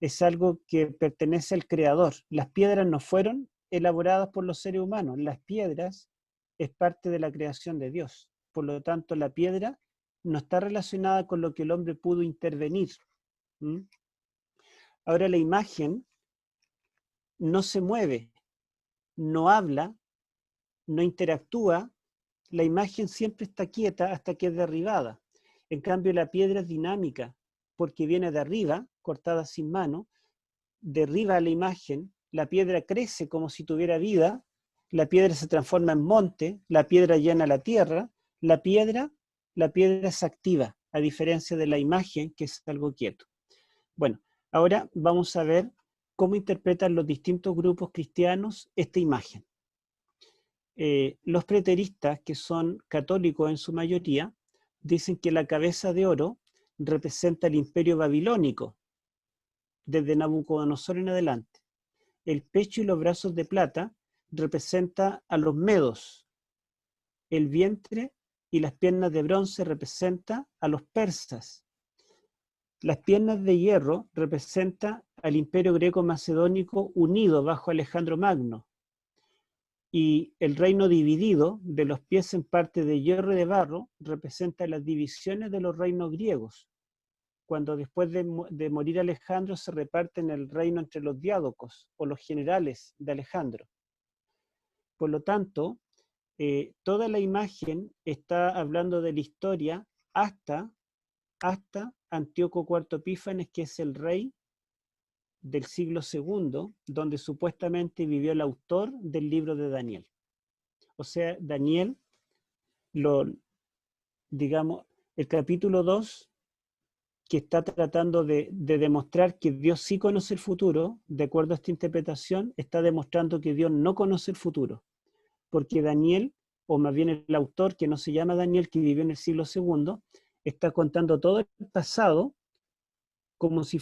es algo que pertenece al Creador. Las piedras no fueron elaboradas por los seres humanos, las piedras es parte de la creación de Dios. Por lo tanto, la piedra no está relacionada con lo que el hombre pudo intervenir. Ahora, la imagen no se mueve, no habla, no interactúa, la imagen siempre está quieta hasta que es derribada. En cambio, la piedra es dinámica, porque viene de arriba, cortada sin mano, derriba la imagen, la piedra crece como si tuviera vida, la piedra se transforma en monte, la piedra llena la tierra, la piedra es activa, a diferencia de la imagen, que es algo quieto. Bueno, ahora vamos a ver cómo interpretan los distintos grupos cristianos esta imagen. Los preteristas, que son católicos en su mayoría, dicen que la cabeza de oro representa el imperio babilónico, desde Nabucodonosor en adelante. El pecho y los brazos de plata representa a los medos. El vientre y las piernas de bronce representa a los persas. Las piernas de hierro representan al imperio greco-macedónico unido bajo Alejandro Magno. Y el reino dividido, de los pies en parte de hierro y de barro, representa las divisiones de los reinos griegos, cuando después de morir Alejandro se reparten el reino entre los diádocos o los generales de Alejandro. Por lo tanto, toda la imagen está hablando de la historia hasta Antíoco IV Epífanes, que es el rey del siglo II, donde supuestamente vivió el autor del libro de Daniel. O sea, Daniel, digamos, el capítulo 2, que está tratando de demostrar que Dios sí conoce el futuro, de acuerdo a esta interpretación, está demostrando que Dios no conoce el futuro, porque Daniel, o más bien el autor, que no se llama Daniel, que vivió en el siglo II, está contando todo el pasado como si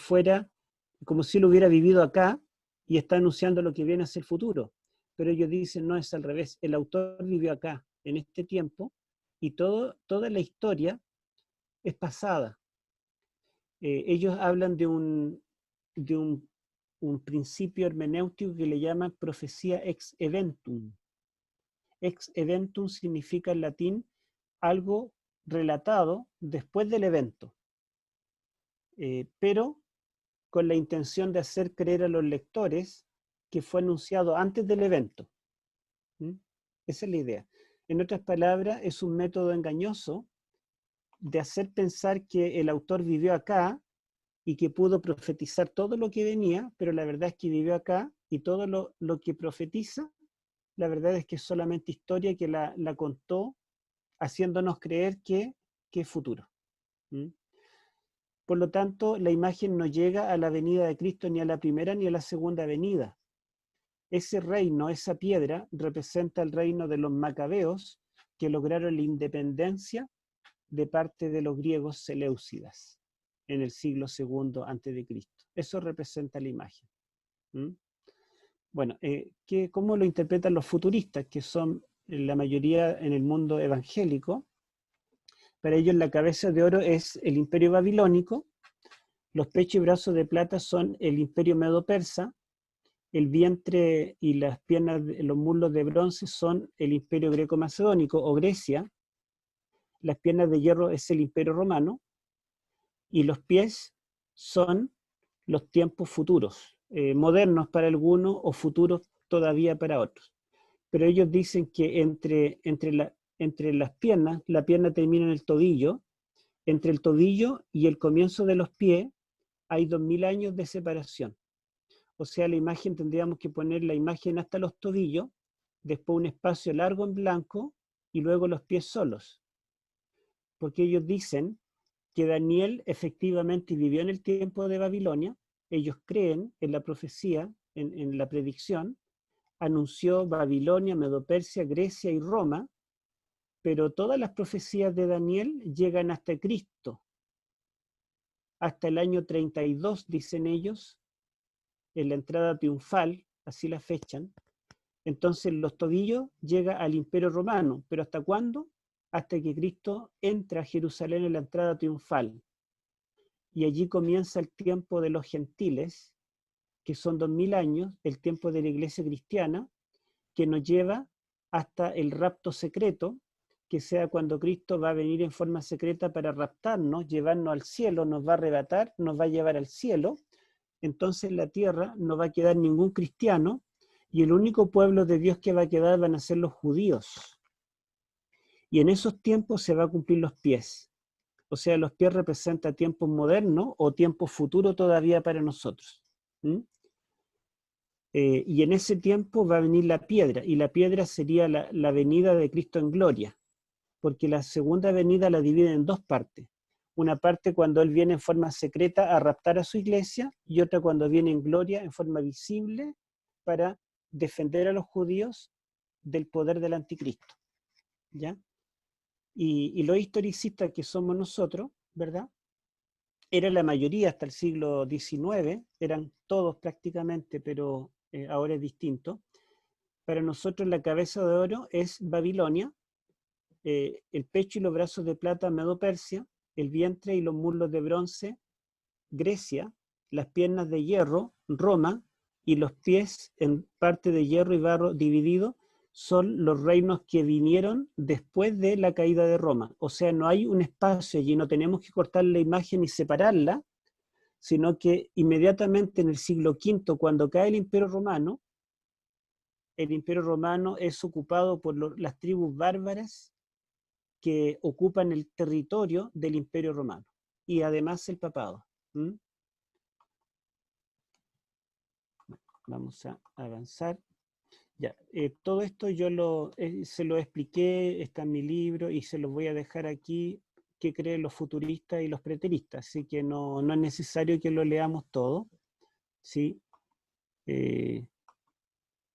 él hubiera vivido acá y está anunciando lo que viene a ser el futuro. Pero ellos dicen, no, es al revés, el autor vivió acá, en este tiempo, y toda la historia es pasada. Ellos hablan de un principio hermenéutico que le llaman profecía ex eventum. Ex eventum significa en latín algo relatado después del evento, pero con la intención de hacer creer a los lectores que fue anunciado antes del evento. Esa es la idea. En otras palabras, es un método engañoso de hacer pensar que el autor vivió acá y que pudo profetizar todo lo que venía, pero la verdad es que vivió acá y todo lo que profetiza, la verdad es que es solamente historia que la contó haciéndonos creer que es futuro. Por lo tanto, la imagen no llega a la venida de Cristo ni a la primera ni a la segunda venida. Ese reino, esa piedra, representa el reino de los macabeos que lograron la independencia de parte de los griegos seleucidas en el siglo II a.C. Eso representa la imagen. Bueno, ¿cómo lo interpretan los futuristas, que son la mayoría en el mundo evangélico? Para ellos la cabeza de oro es el imperio babilónico, los pechos y brazos de plata son el imperio medo-persa, el vientre y las piernas, los muslos de bronce son el Imperio Greco-Macedónico o Grecia, las piernas de hierro es el Imperio Romano, y los pies son los tiempos futuros, modernos para algunos o futuros todavía para otros. Pero ellos dicen que entre las piernas, la pierna termina en el tobillo, entre el tobillo y el comienzo de los pies hay 2000 años de separación. O sea, la imagen tendríamos que poner la imagen hasta los tobillos, después un espacio largo en blanco y luego los pies solos. Porque ellos dicen que Daniel efectivamente vivió en el tiempo de Babilonia, ellos creen en la profecía, en la predicción, anunció Babilonia, Medo-Persia, Grecia y Roma, pero todas las profecías de Daniel llegan hasta Cristo, hasta el año 32, dicen ellos, en la entrada triunfal, así la fechan. Entonces los tobillos llega al Imperio Romano, pero ¿hasta cuándo? Hasta que Cristo entra a Jerusalén en la entrada triunfal. Y allí comienza el tiempo de los gentiles, que son 2000 años, el tiempo de la iglesia cristiana, que nos lleva hasta el rapto secreto, que sea cuando Cristo va a venir en forma secreta para raptarnos, llevarnos al cielo, nos va a arrebatar, nos va a llevar al cielo. Entonces en la tierra no va a quedar ningún cristiano y el único pueblo de Dios que va a quedar van a ser los judíos. Y en esos tiempos se va a cumplir los pies. O sea, los pies representan tiempos modernos o tiempos futuros todavía para nosotros. Y en ese tiempo va a venir la piedra, y la piedra sería la venida de Cristo en gloria, porque la segunda venida la divide en dos partes. Una parte cuando Él viene en forma secreta a raptar a su iglesia, y otra cuando viene en gloria en forma visible para defender a los judíos del poder del anticristo. ¿Ya? Y los historicistas que somos nosotros, ¿verdad? Era la mayoría hasta el siglo XIX, eran todos prácticamente, pero ahora es distinto. Para nosotros la cabeza de oro es Babilonia, el pecho y los brazos de plata Medo-Persia, el vientre y los muslos de bronce Grecia, las piernas de hierro Roma, y los pies en parte de hierro y barro dividido son los reinos que vinieron después de la caída de Roma. O sea, no hay un espacio allí, no tenemos que cortar la imagen y separarla, sino que inmediatamente en el siglo V, cuando cae el Imperio Romano es ocupado por las tribus bárbaras que ocupan el territorio del Imperio Romano y además el papado. Vamos a avanzar. Ya, todo esto yo se lo expliqué, está en mi libro y se los voy a dejar aquí, que creen los futuristas y los preteristas, así que no es necesario que lo leamos todo, ¿sí?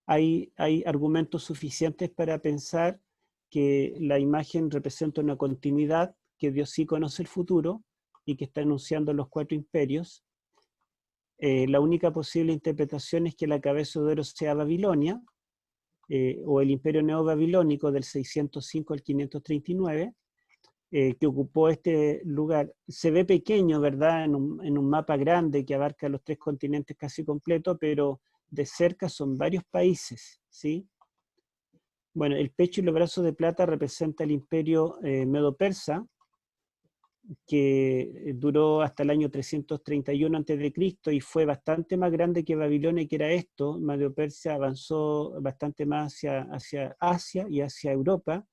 Hay argumentos suficientes para pensar que la imagen representa una continuidad, que Dios sí conoce el futuro y que está anunciando los 4 imperios. La única posible interpretación es que la cabeza de oro sea Babilonia, o el imperio neobabilónico del 605 al 539, que ocupó este lugar. Se ve pequeño, ¿verdad? En un mapa grande que abarca los 3 continentes casi completo, pero de cerca son varios países, ¿sí? Bueno, el pecho y los brazos de plata representa el imperio medo-persa, que duró hasta el año 331 a.C. y fue bastante más grande que Babilonia, que era esto. Medo-Persia avanzó bastante más hacia Asia y hacia Europa,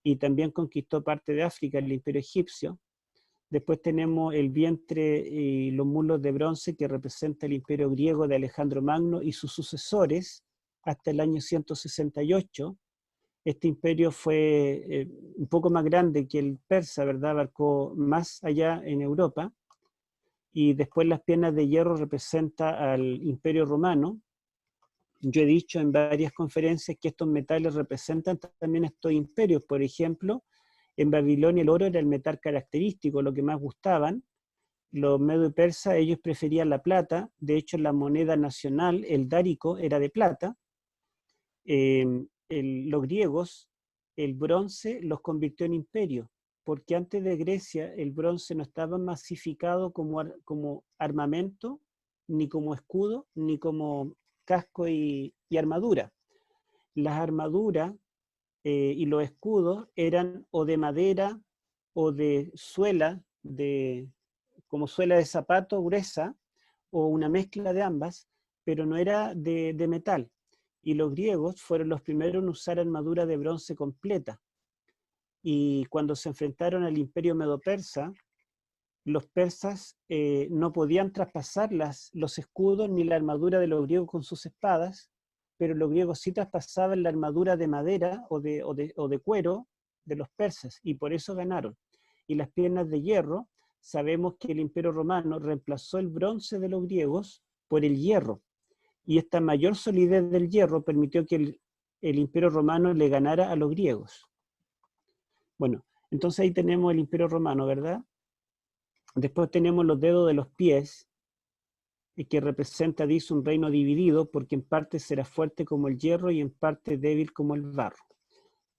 y también conquistó parte de África, el imperio egipcio. Después tenemos el vientre y los muslos de bronce, que representa el imperio griego de Alejandro Magno y sus sucesores hasta el año 168. Este imperio fue un poco más grande que el persa, ¿verdad? Abarcó más allá en Europa. Y después las piernas de hierro representa al imperio romano. Yo he dicho en varias conferencias que estos metales representan también estos imperios. Por ejemplo, en Babilonia el oro era el metal característico, lo que más gustaban. Los medo y persas, ellos preferían la plata. De hecho, la moneda nacional, el dárico, era de plata. Los griegos, el bronce los convirtió en imperio, porque antes de Grecia el bronce no estaba masificado como armamento, ni como escudo, ni como casco y armadura. Las armaduras y los escudos eran o de madera o de suela, como suela de zapato gruesa, o una mezcla de ambas, pero no era de metal. Y los griegos fueron los primeros en usar armadura de bronce completa. Y cuando se enfrentaron al imperio medo-persa, los persas no podían traspasar los escudos ni la armadura de los griegos con sus espadas, pero los griegos sí traspasaban la armadura de madera o de cuero de los persas, y por eso ganaron. Y las piernas de hierro, sabemos que el imperio romano reemplazó el bronce de los griegos por el hierro, y esta mayor solidez del hierro permitió que el imperio romano le ganara a los griegos. Bueno, entonces ahí tenemos el imperio romano, ¿verdad? Después tenemos los dedos de los pies, que representa, dice, un reino dividido, porque en parte será fuerte como el hierro y en parte débil como el barro.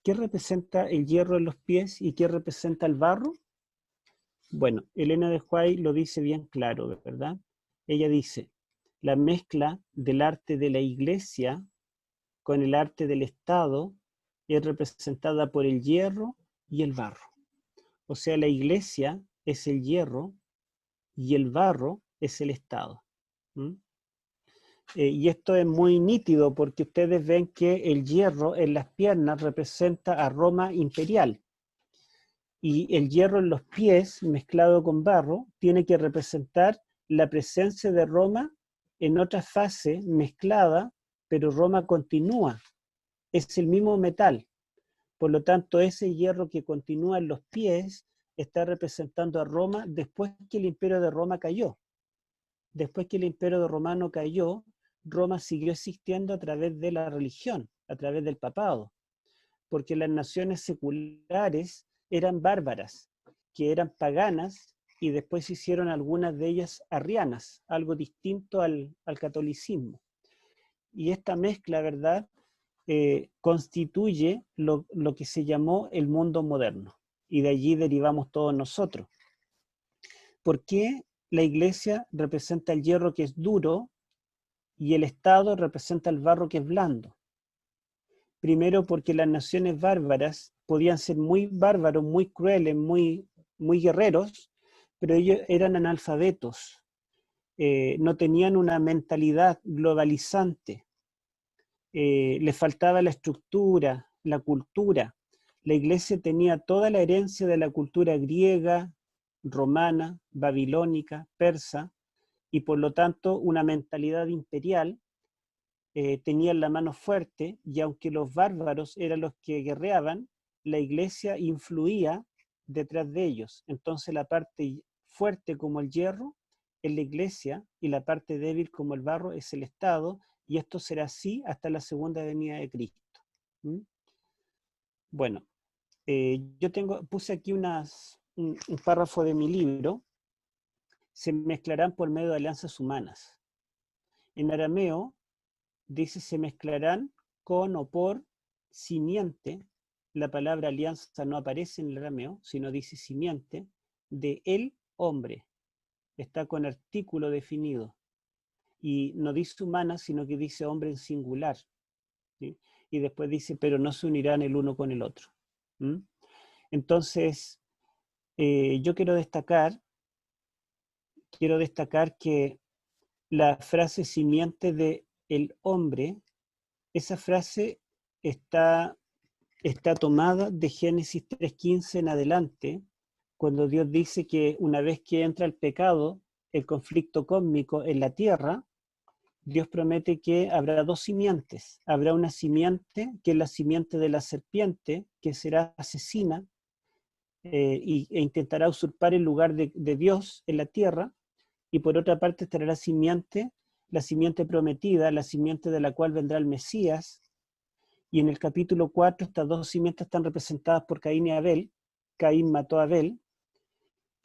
¿Qué representa el hierro en los pies y qué representa el barro? Bueno, Elena de White lo dice bien claro, ¿verdad? Ella dice, la mezcla del arte de la iglesia con el arte del Estado es representada por el hierro y el barro. O sea, la iglesia es el hierro y el barro es el Estado. Y esto es muy nítido porque ustedes ven que el hierro en las piernas representa a Roma imperial, y el hierro en los pies mezclado con barro tiene que representar la presencia de Roma en otra fase mezclada, pero Roma continúa, es el mismo metal. Por lo tanto, ese hierro que continúa en los pies está representando a Roma después que el imperio de Roma cayó. Después que el imperio romano cayó, Roma siguió existiendo a través de la religión, a través del papado, porque las naciones seculares eran bárbaras, que eran paganas, y después hicieron algunas de ellas arrianas, algo distinto al catolicismo. Y esta mezcla, ¿verdad?, constituye lo que se llamó el mundo moderno, y de allí derivamos todos nosotros. ¿Por qué la iglesia representa el hierro que es duro y el Estado representa el barro que es blando? Primero, porque las naciones bárbaras podían ser muy bárbaros, muy crueles, muy guerreros, pero ellos eran analfabetos, no tenían una mentalidad globalizante, les faltaba la estructura, la cultura. La iglesia tenía toda la herencia de la cultura griega, romana, babilónica, persa, y por lo tanto una mentalidad imperial. Tenían la mano fuerte, y aunque los bárbaros eran los que guerreaban, la iglesia influía detrás de ellos. Entonces la parte fuerte como el hierro es la iglesia, y la parte débil como el barro es el Estado, y esto será así hasta la segunda venida de Cristo. Bueno, yo puse aquí un párrafo de mi libro. Se mezclarán por medio de alianzas humanas. En arameo dice se mezclarán con o por simiente. La palabra alianza no aparece en el arameo, sino dice simiente, de el hombre. Está con artículo definido. Y no dice humana, sino que dice hombre en singular. ¿Sí? Y después dice, pero no se unirán el uno con el otro. Entonces, yo quiero destacar que la frase simiente de el hombre, esa frase está tomada de Génesis 3:15 en adelante, cuando Dios dice que una vez que entra el pecado, el conflicto cósmico en la tierra, Dios promete que habrá dos simientes. Habrá una simiente que es la simiente de la serpiente, que será asesina e intentará usurpar el lugar de Dios en la tierra, y por otra parte estará la simiente prometida, la simiente de la cual vendrá el Mesías. Y en el capítulo 4 estas dos simientes están representadas por Caín y Abel. Caín mató a Abel.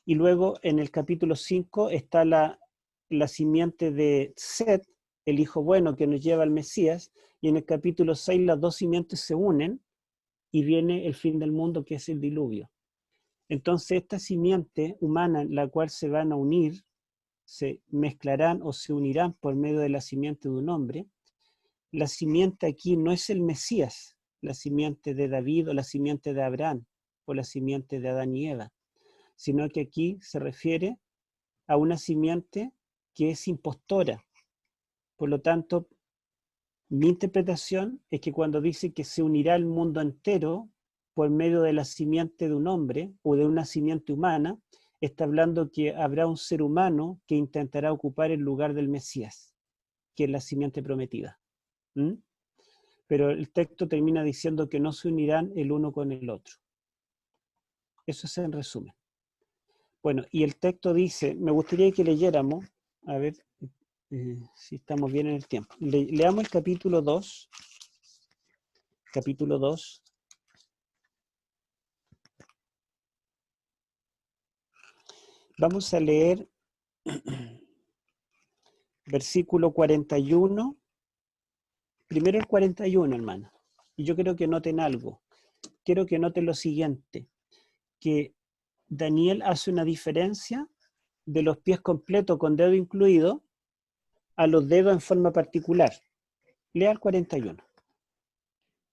Y luego en el capítulo 5 está la simiente de Set, el hijo bueno que nos lleva al Mesías. Y en el capítulo 6 las dos simientes se unen y viene el fin del mundo, que es el diluvio. Entonces esta simiente humana en la cual se van a unir, se mezclarán o se unirán por medio de la simiente de un hombre, la simiente aquí no es el Mesías, la simiente de David o la simiente de Abraham o la simiente de Adán y Eva, sino que aquí se refiere a una simiente que es impostora. Por lo tanto, mi interpretación es que cuando dice que se unirá el mundo entero por medio de la simiente de un hombre o de una simiente humana, está hablando que habrá un ser humano que intentará ocupar el lugar del Mesías, que es la simiente prometida. ¿Mm? Pero el texto termina diciendo que no se unirán el uno con el otro. Eso es en resumen. Bueno, y el texto dice, me gustaría que leyéramos, a ver si estamos bien en el tiempo. Leamos el capítulo 2. Capítulo 2. Vamos a leer versículo 41. Primero el 41, hermano. Y yo quiero que noten algo. Quiero que noten lo siguiente, que Daniel hace una diferencia de los pies completos con dedo incluido a los dedos en forma particular. Lea el 41.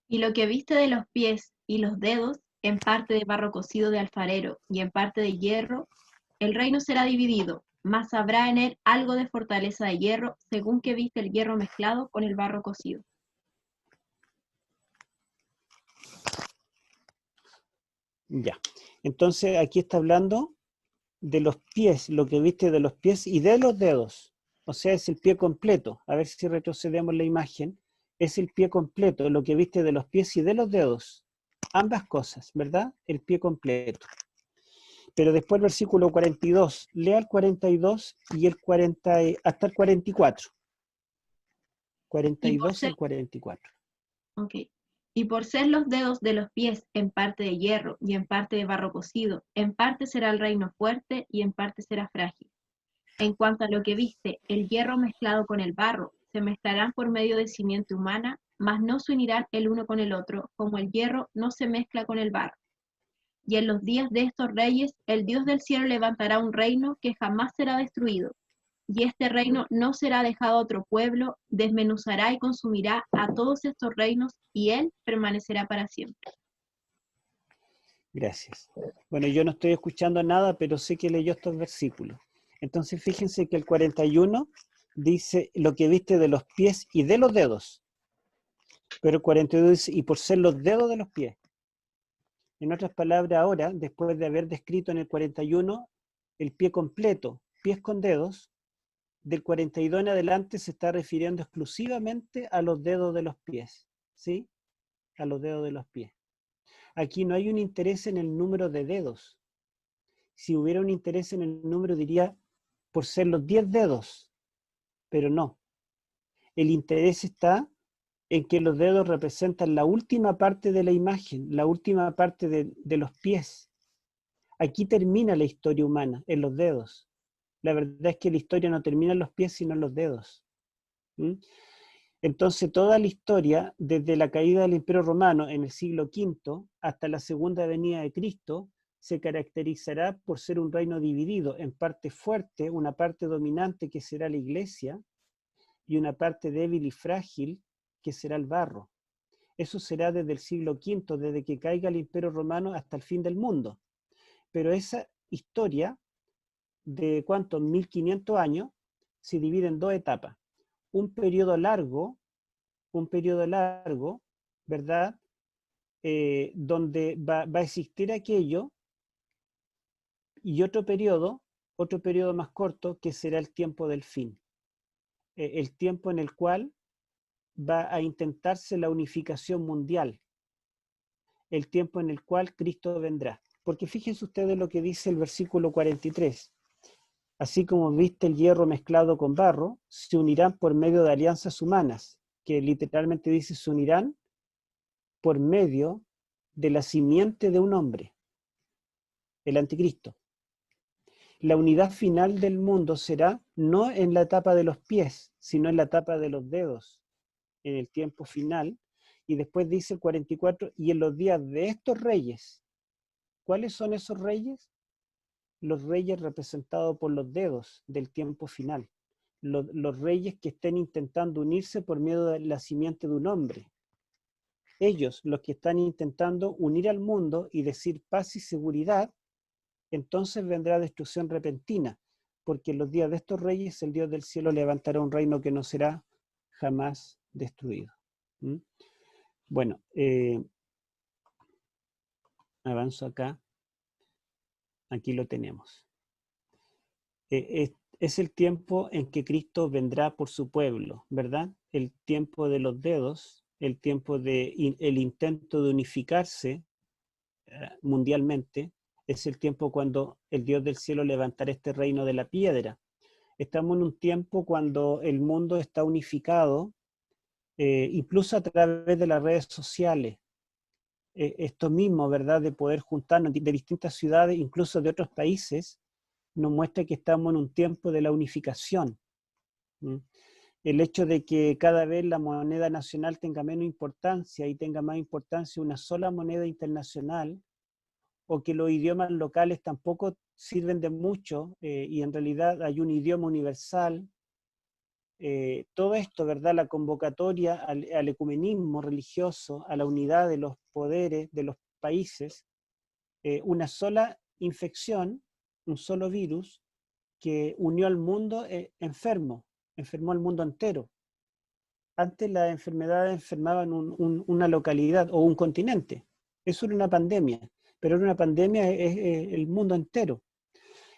Y lo que viste de los pies y los dedos, en parte de barro cocido de alfarero y en parte de hierro, el reino será dividido, mas habrá en él algo de fortaleza de hierro, según que viste el hierro mezclado con el barro cocido. Ya. Entonces aquí está hablando de los pies, lo que viste de los pies y de los dedos. O sea, es el pie completo. A ver si retrocedemos la imagen. Es el pie completo, lo que viste de los pies y de los dedos. Ambas cosas, ¿verdad? El pie completo. Pero después el versículo 42. Lea el 42 y el 40, hasta el 44. 42 al 44. Okay. Y por ser los dedos de los pies en parte de hierro y en parte de barro cocido, en parte será el reino fuerte y en parte será frágil. En cuanto a lo que viste, el hierro mezclado con el barro, se mezclarán por medio de simiente humana, mas no se unirán el uno con el otro, como el hierro no se mezcla con el barro. Y en los días de estos reyes, el Dios del cielo levantará un reino que jamás será destruido. Y este reino no será dejado a otro pueblo, desmenuzará y consumirá a todos estos reinos, y él permanecerá para siempre. Gracias. Bueno, yo no estoy escuchando nada, pero sé que leyó estos versículos. Entonces, fíjense que el 41 dice lo que viste de los pies y de los dedos. Pero el 42 dice, y por ser los dedos de los pies. En otras palabras, ahora, después de haber descrito en el 41 el pie completo, pies con dedos, del 42 en adelante se está refiriendo exclusivamente a los dedos de los pies. ¿Sí? A los dedos de los pies. Aquí no hay un interés en el número de dedos. Si hubiera un interés en el número, diría por ser los 10 dedos, pero no. El interés está en que los dedos representan la última parte de la imagen, la última parte de los pies. Aquí termina la historia humana, en los dedos. La verdad es que la historia no termina en los pies, sino en los dedos. ¿Mm? Entonces, toda la historia, desde la caída del Imperio Romano en el siglo V hasta la segunda venida de Cristo, se caracterizará por ser un reino dividido en parte fuerte, una parte dominante que será la iglesia, y una parte débil y frágil que será el barro. Eso será desde el siglo V, desde que caiga el Imperio Romano hasta el fin del mundo. Pero esa historia, de ¿cuántos? 1500 años, se divide en dos etapas. Un periodo largo, ¿verdad? Donde va a existir aquello, y otro periodo más corto, que será el tiempo del fin. El tiempo en el cual va a intentarse la unificación mundial, el tiempo en el cual Cristo vendrá. Porque fíjense ustedes lo que dice el versículo 43. Así como viste el hierro mezclado con barro, se unirán por medio de alianzas humanas, que literalmente dice se unirán por medio de la simiente de un hombre, el anticristo. La unidad final del mundo será no en la etapa de los pies, sino en la etapa de los dedos, en el tiempo final. Y después dice el 44, y en los días de estos reyes. ¿Cuáles son esos reyes? Los reyes representados por los dedos del tiempo final. los reyes que estén intentando unirse por medio de la simiente de un hombre. Ellos, los que están intentando unir al mundo y decir paz y seguridad, entonces vendrá destrucción repentina, porque en los días de estos reyes el Dios del cielo levantará un reino que no será jamás destruido. ¿Mm? Bueno, avanzo acá. Aquí lo tenemos. Es el tiempo en que Cristo vendrá por su pueblo, ¿verdad? El tiempo de los dedos, el tiempo el intento de unificarse mundialmente, es el tiempo cuando el Dios del cielo levantará este reino de la piedra. Estamos en un tiempo cuando el mundo está unificado, incluso a través de las redes sociales. Esto mismo, ¿verdad? De poder juntarnos de distintas ciudades, incluso de otros países, nos muestra que estamos en un tiempo de la unificación. ¿Mm? El hecho de que cada vez la moneda nacional tenga menos importancia y tenga más importancia una sola moneda internacional, o que los idiomas locales tampoco sirven de mucho, y en realidad hay un idioma universal. Todo esto, ¿verdad? La convocatoria al ecumenismo religioso, a la unidad de los poderes de los países, una sola infección, un solo virus, que unió al mundo enfermó al mundo entero. Antes las enfermedades enfermaban una localidad o un continente. Eso era una pandemia, pero era una pandemia es el mundo entero.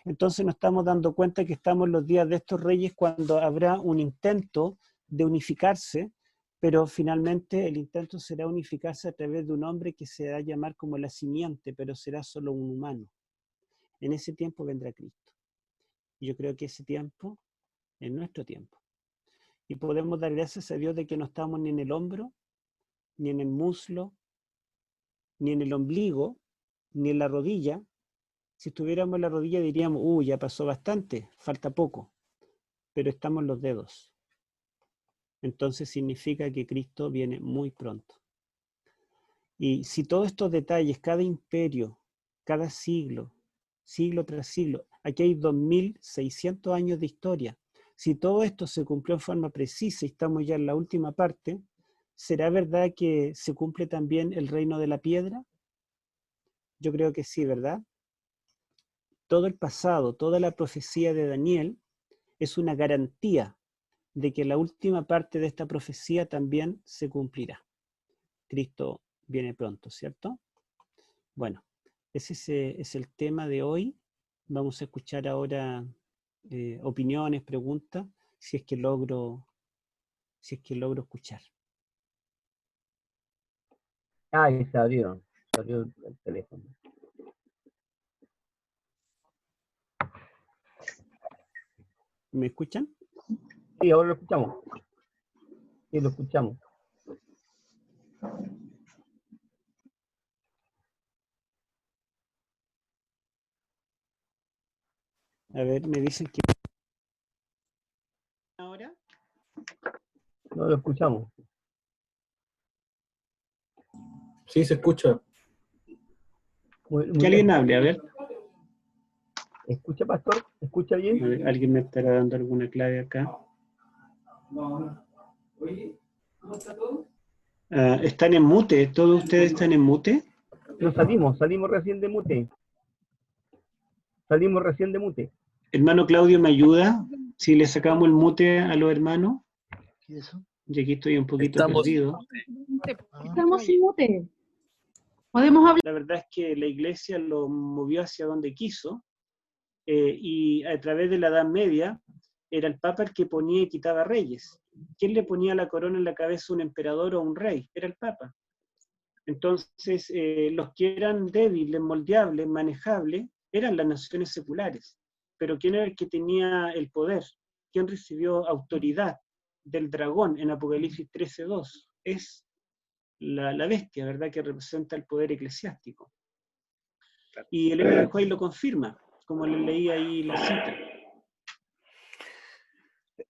Entonces nos estamos dando cuenta que estamos en los días de estos reyes cuando habrá un intento de unificarse, pero finalmente el intento será unificarse a través de un hombre que se va a llamar como la simiente, pero será solo un humano. En ese tiempo vendrá Cristo. Y yo creo que ese tiempo es nuestro tiempo. Y podemos dar gracias a Dios de que no estamos ni en el hombro, ni en el muslo, ni en el ombligo, ni en la rodilla. Si estuviéramos en la rodilla diríamos, ya pasó bastante, falta poco. Pero estamos en los dedos. Entonces significa que Cristo viene muy pronto. Y si todos estos detalles, cada imperio, cada siglo, siglo tras siglo, aquí hay 2600 años de historia. Si todo esto se cumplió en forma precisa y estamos ya en la última parte, ¿será verdad que se cumple también el reino de la piedra? Yo creo que sí, ¿verdad? Todo el pasado, toda la profecía de Daniel es una garantía de que la última parte de esta profecía también se cumplirá. Cristo viene pronto, ¿cierto? Bueno, ese es el tema de hoy. Vamos a escuchar ahora opiniones, preguntas, si es que logro escuchar. Ahí salió el teléfono. ¿Me escuchan? Sí, ahora lo escuchamos. Sí, lo escuchamos. A ver, me dicen que... ¿Ahora? No lo escuchamos. Sí, se escucha. Que alguien hable, a ver. ¿Escucha, pastor? ¿Escucha bien? A ver, alguien me estará dando alguna clave acá. ¿Están en mute? ¿Todos ustedes están en mute? No salimos recién de mute. Hermano Claudio, ¿me ayuda? Si le sacamos el mute a los hermanos. ¿Y eso? Y aquí estoy un poquito perdido. Estamos sin mute. Podemos hablar. La verdad es que la iglesia lo movió hacia donde quiso, y a través de la Edad Media era el Papa el que ponía y quitaba reyes. ¿Quién le ponía la corona en la cabeza a un emperador o a un rey? Era el Papa. Entonces, los que eran débiles, moldeables, manejables, eran las naciones seculares. Pero ¿quién era el que tenía el poder? ¿Quién recibió autoridad del dragón en Apocalipsis 13:2? Es la bestia, ¿verdad?, que representa el poder eclesiástico. Y el Ellen White lo confirma, como le leí ahí la cita.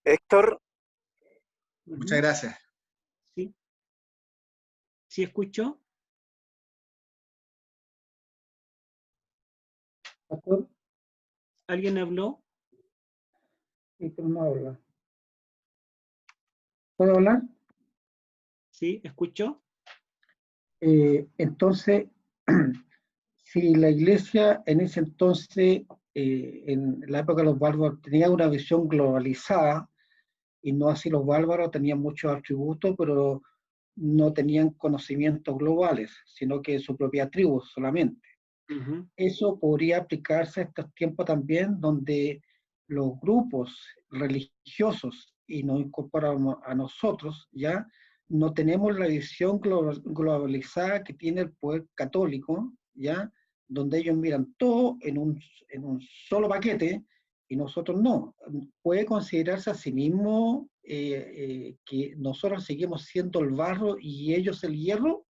Héctor, Muchas gracias. ¿Sí? ¿Sí escuchó? Pastor, ¿Alguien habló? Héctor no habla. ¿Puedo hablar? ¿Sí? ¿Escuchó? Entonces, si la iglesia en ese entonces, en la época de los bárbaros, tenía una visión globalizada, y no así los bárbaros, tenían muchos atributos, pero no tenían conocimientos globales, sino que su propia tribu solamente. Ujú. Eso podría aplicarse a estos tiempos también, donde los grupos religiosos, y nos incorporamos a nosotros, ya no tenemos la visión globalizada que tiene el poder católico, ya, donde ellos miran todo en un solo paquete y nosotros no. Puede considerarse a sí mismo que nosotros seguimos siendo el barro y ellos el hierro.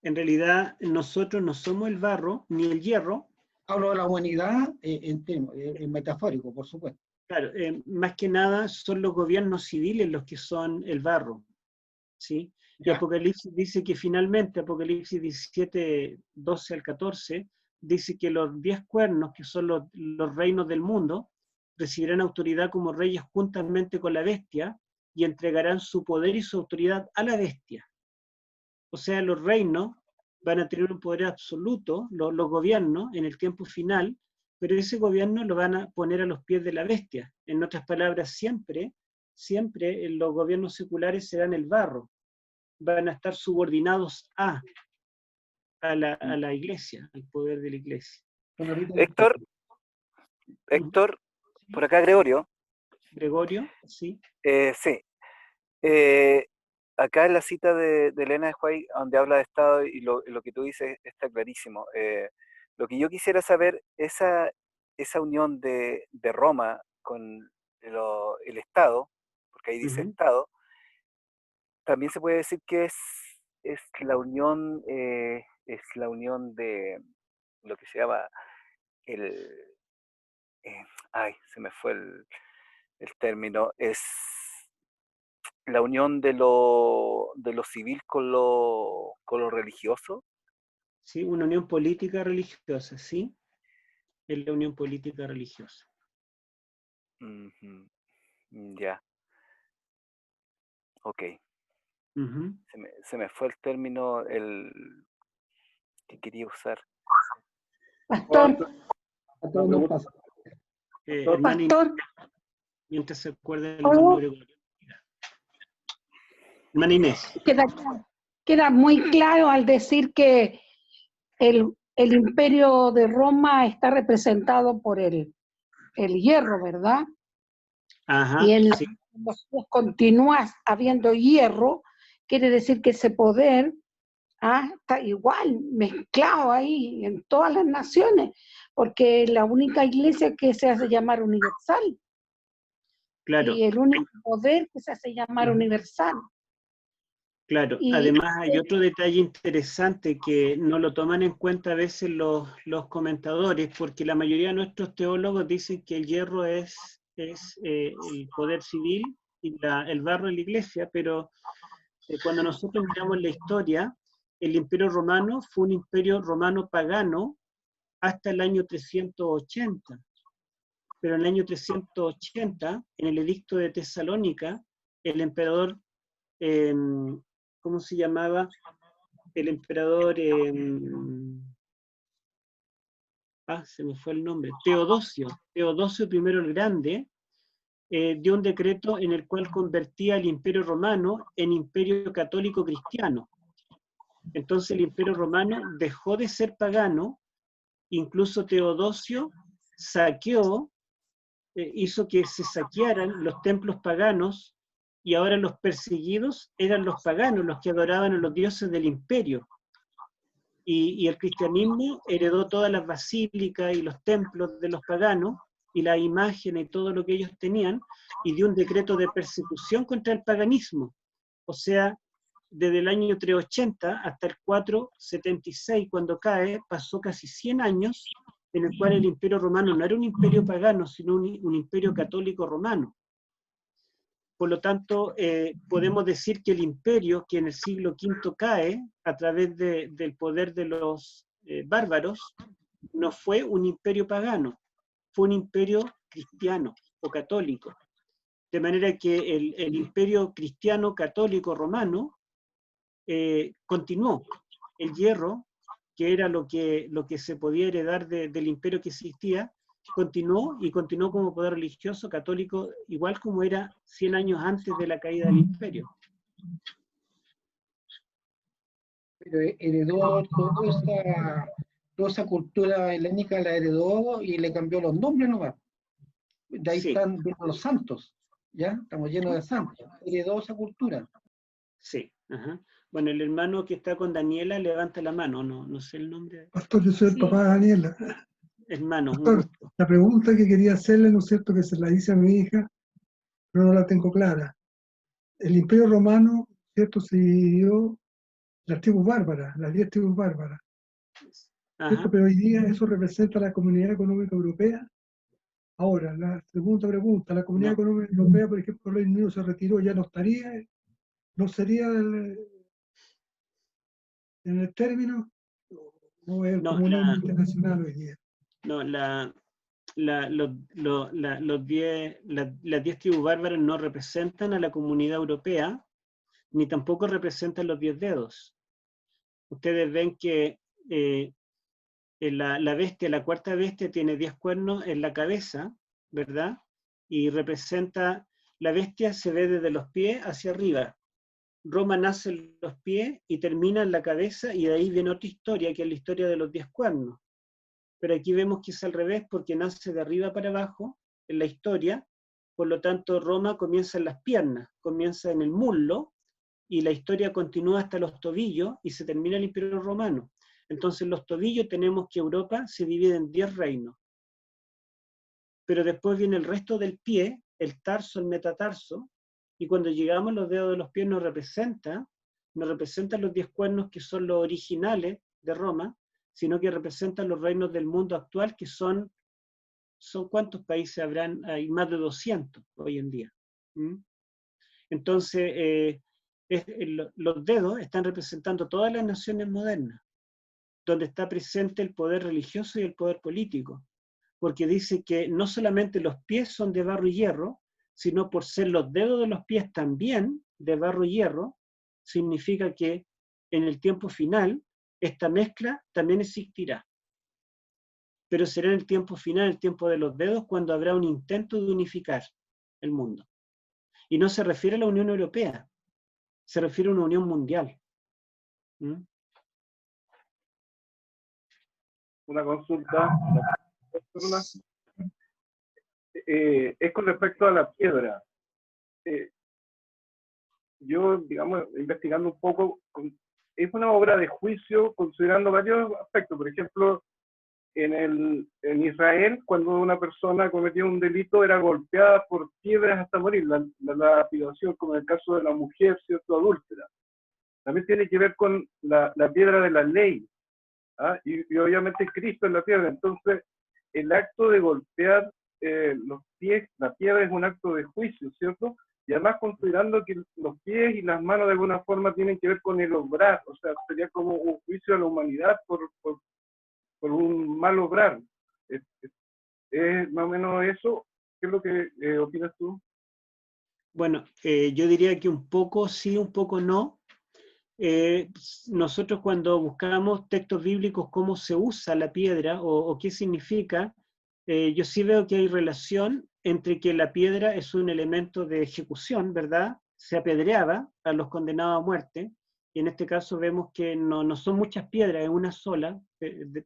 En realidad, nosotros no somos el barro ni el hierro. Hablo de la humanidad en metafórico, por supuesto. Claro, más que nada son los gobiernos civiles los que son el barro, ¿sí? Y Ya. Apocalipsis dice que finalmente, Apocalipsis 17, 12 al 14, dice que los 10 cuernos, que son los reinos del mundo, recibirán autoridad como reyes juntamente con la bestia y entregarán su poder y su autoridad a la bestia. O sea, los reinos van a tener un poder absoluto, los gobiernos, en el tiempo final, pero ese gobierno lo van a poner a los pies de la bestia. En otras palabras, siempre los gobiernos seculares serán el barro, van a estar subordinados a la iglesia, al poder de la iglesia. Héctor, por acá Gregorio. Gregorio, sí. Sí. Acá en la cita de Elena de White, donde habla de Estado, y lo que tú dices está clarísimo. Lo que yo quisiera saber, esa unión de Roma con el Estado, porque ahí dice Uh-huh. Estado, también se puede decir que es la unión de lo que se llama el... se me fue el término, es la unión de lo civil con lo religioso. Sí, una unión política religiosa, sí, es la unión política religiosa. Uh-huh. Ya. Ok. Uh-huh. Se me fue el término que quería usar. Pastor, Pastor, mientras se acuerda el hermano Gregorio. Hermana Inés. Queda muy claro al decir que el imperio de Roma está representado por el hierro, ¿verdad? Ajá, y en sí. los continúa habiendo hierro, quiere decir que ese poder está igual, mezclado ahí en todas las naciones, porque es la única iglesia que se hace llamar universal. Claro. Y el único poder que se hace llamar universal. Claro, además hay otro detalle interesante que no lo toman en cuenta a veces los comentadores, porque la mayoría de nuestros teólogos dicen que el hierro es el poder civil y el barro en la iglesia, pero cuando nosotros miramos la historia, el imperio romano fue un imperio romano pagano hasta el año 380. Pero en el año 380, en el edicto de Tesalónica, el emperador... ¿cómo se llamaba? El emperador, se me fue el nombre, Teodosio I el Grande, dio un decreto en el cual convertía el imperio romano en imperio católico cristiano. Entonces el imperio romano dejó de ser pagano, incluso Teodosio saqueó, hizo que se saquearan los templos paganos, y ahora los perseguidos eran los paganos, los que adoraban a los dioses del imperio. Y el cristianismo heredó todas las basílicas y los templos de los paganos, y las imágenes y todo lo que ellos tenían, y dio un decreto de persecución contra el paganismo. O sea, desde el año 380 hasta el 476, cuando cae, pasó casi 100 años en el cual el imperio romano no era un imperio pagano, sino un imperio católico romano. Por lo tanto, podemos decir que el imperio, que en el siglo V cae a través del poder de los bárbaros, no fue un imperio pagano, fue un imperio cristiano o católico. De manera que el imperio cristiano católico romano continuó. El hierro, que era lo que se podía heredar del imperio que existía, continuó y continuó como poder religioso católico, igual como era 100 años antes de la caída del imperio. Pero heredó toda esa cultura helénica, la heredó y le cambió los nombres nomás. De ahí Sí. están viendo los santos, ¿ya? Estamos llenos de santos. Heredó esa cultura. Sí, ajá. Bueno, el hermano que está con Daniela levanta la mano, no sé el nombre. Pastor, yo soy el Sí. papá de Daniela. Hermano, un Pastor, gusto. la pregunta que quería hacerle, ¿no es cierto?, que se la hice a mi hija, pero no la tengo clara. El Imperio Romano, ¿cierto?, se dividió las tribus bárbaras, las 10 tribus bárbaras, ¿cierto? Ajá. Pero hoy día eso representa la Comunidad Económica Europea. Ahora, la segunda pregunta, la Comunidad No. Económica Europea, por ejemplo, el Reino Unido se retiró, ya no estaría, no sería en el término, no es el No, comunismo internacional hoy día. No, las 10 tribus bárbaras no representan a la comunidad europea, ni tampoco representan los 10 dedos. Ustedes ven que la bestia, la cuarta bestia, tiene 10 cuernos en la cabeza, ¿verdad? Y representa, la bestia se ve desde los pies hacia arriba. Roma nace en los pies y termina en la cabeza, y de ahí viene otra historia, que es la historia de los 10 cuernos. Pero aquí vemos que es al revés, porque nace de arriba para abajo en la historia. Por lo tanto, Roma comienza en las piernas, comienza en el muslo, y la historia continúa hasta los tobillos, y se termina el Imperio Romano. Entonces, en los tobillos tenemos que Europa se divide en 10 reinos. Pero después viene el resto del pie, el tarso, el metatarso, y cuando llegamos los dedos de los pies nos representan los 10 cuernos, que son los originales de Roma, sino que representan los reinos del mundo actual, que son ¿cuántos países habrán? Hay más de 200 hoy en día. Entonces, los dedos están representando todas las naciones modernas, donde está presente el poder religioso y el poder político, porque dice que no solamente los pies son de barro y hierro, sino por ser los dedos de los pies también de barro y hierro, significa que en el tiempo final esta mezcla también existirá. Pero será en el tiempo final, el tiempo de los dedos, cuando habrá un intento de unificar el mundo. Y no se refiere a la Unión Europea, se refiere a una unión mundial. Una consulta. Es con respecto a la piedra. Yo, digamos, investigando un poco, es una obra de juicio considerando varios aspectos. Por ejemplo, en Israel, cuando una persona cometía un delito, era golpeada por piedras hasta morir, la lapidación, como en el caso de la mujer, ¿cierto?, adúltera. También tiene que ver con la piedra de la ley, ¿ah? Y obviamente Cristo es la piedra. Entonces, el acto de golpear los pies, la piedra es un acto de juicio, ¿cierto? Y además considerando que los pies y las manos de alguna forma tienen que ver con el obrar, o sea, sería como un juicio a la humanidad por un mal obrar. ¿Es más o menos eso? ¿Qué es lo que opinas tú? Bueno, yo diría que un poco sí, un poco no. Nosotros cuando buscamos textos bíblicos cómo se usa la piedra o qué significa, yo sí veo que hay relación entre que la piedra es un elemento de ejecución, ¿verdad? Se apedreaba a los condenados a muerte, y en este caso vemos que no son muchas piedras, es una sola,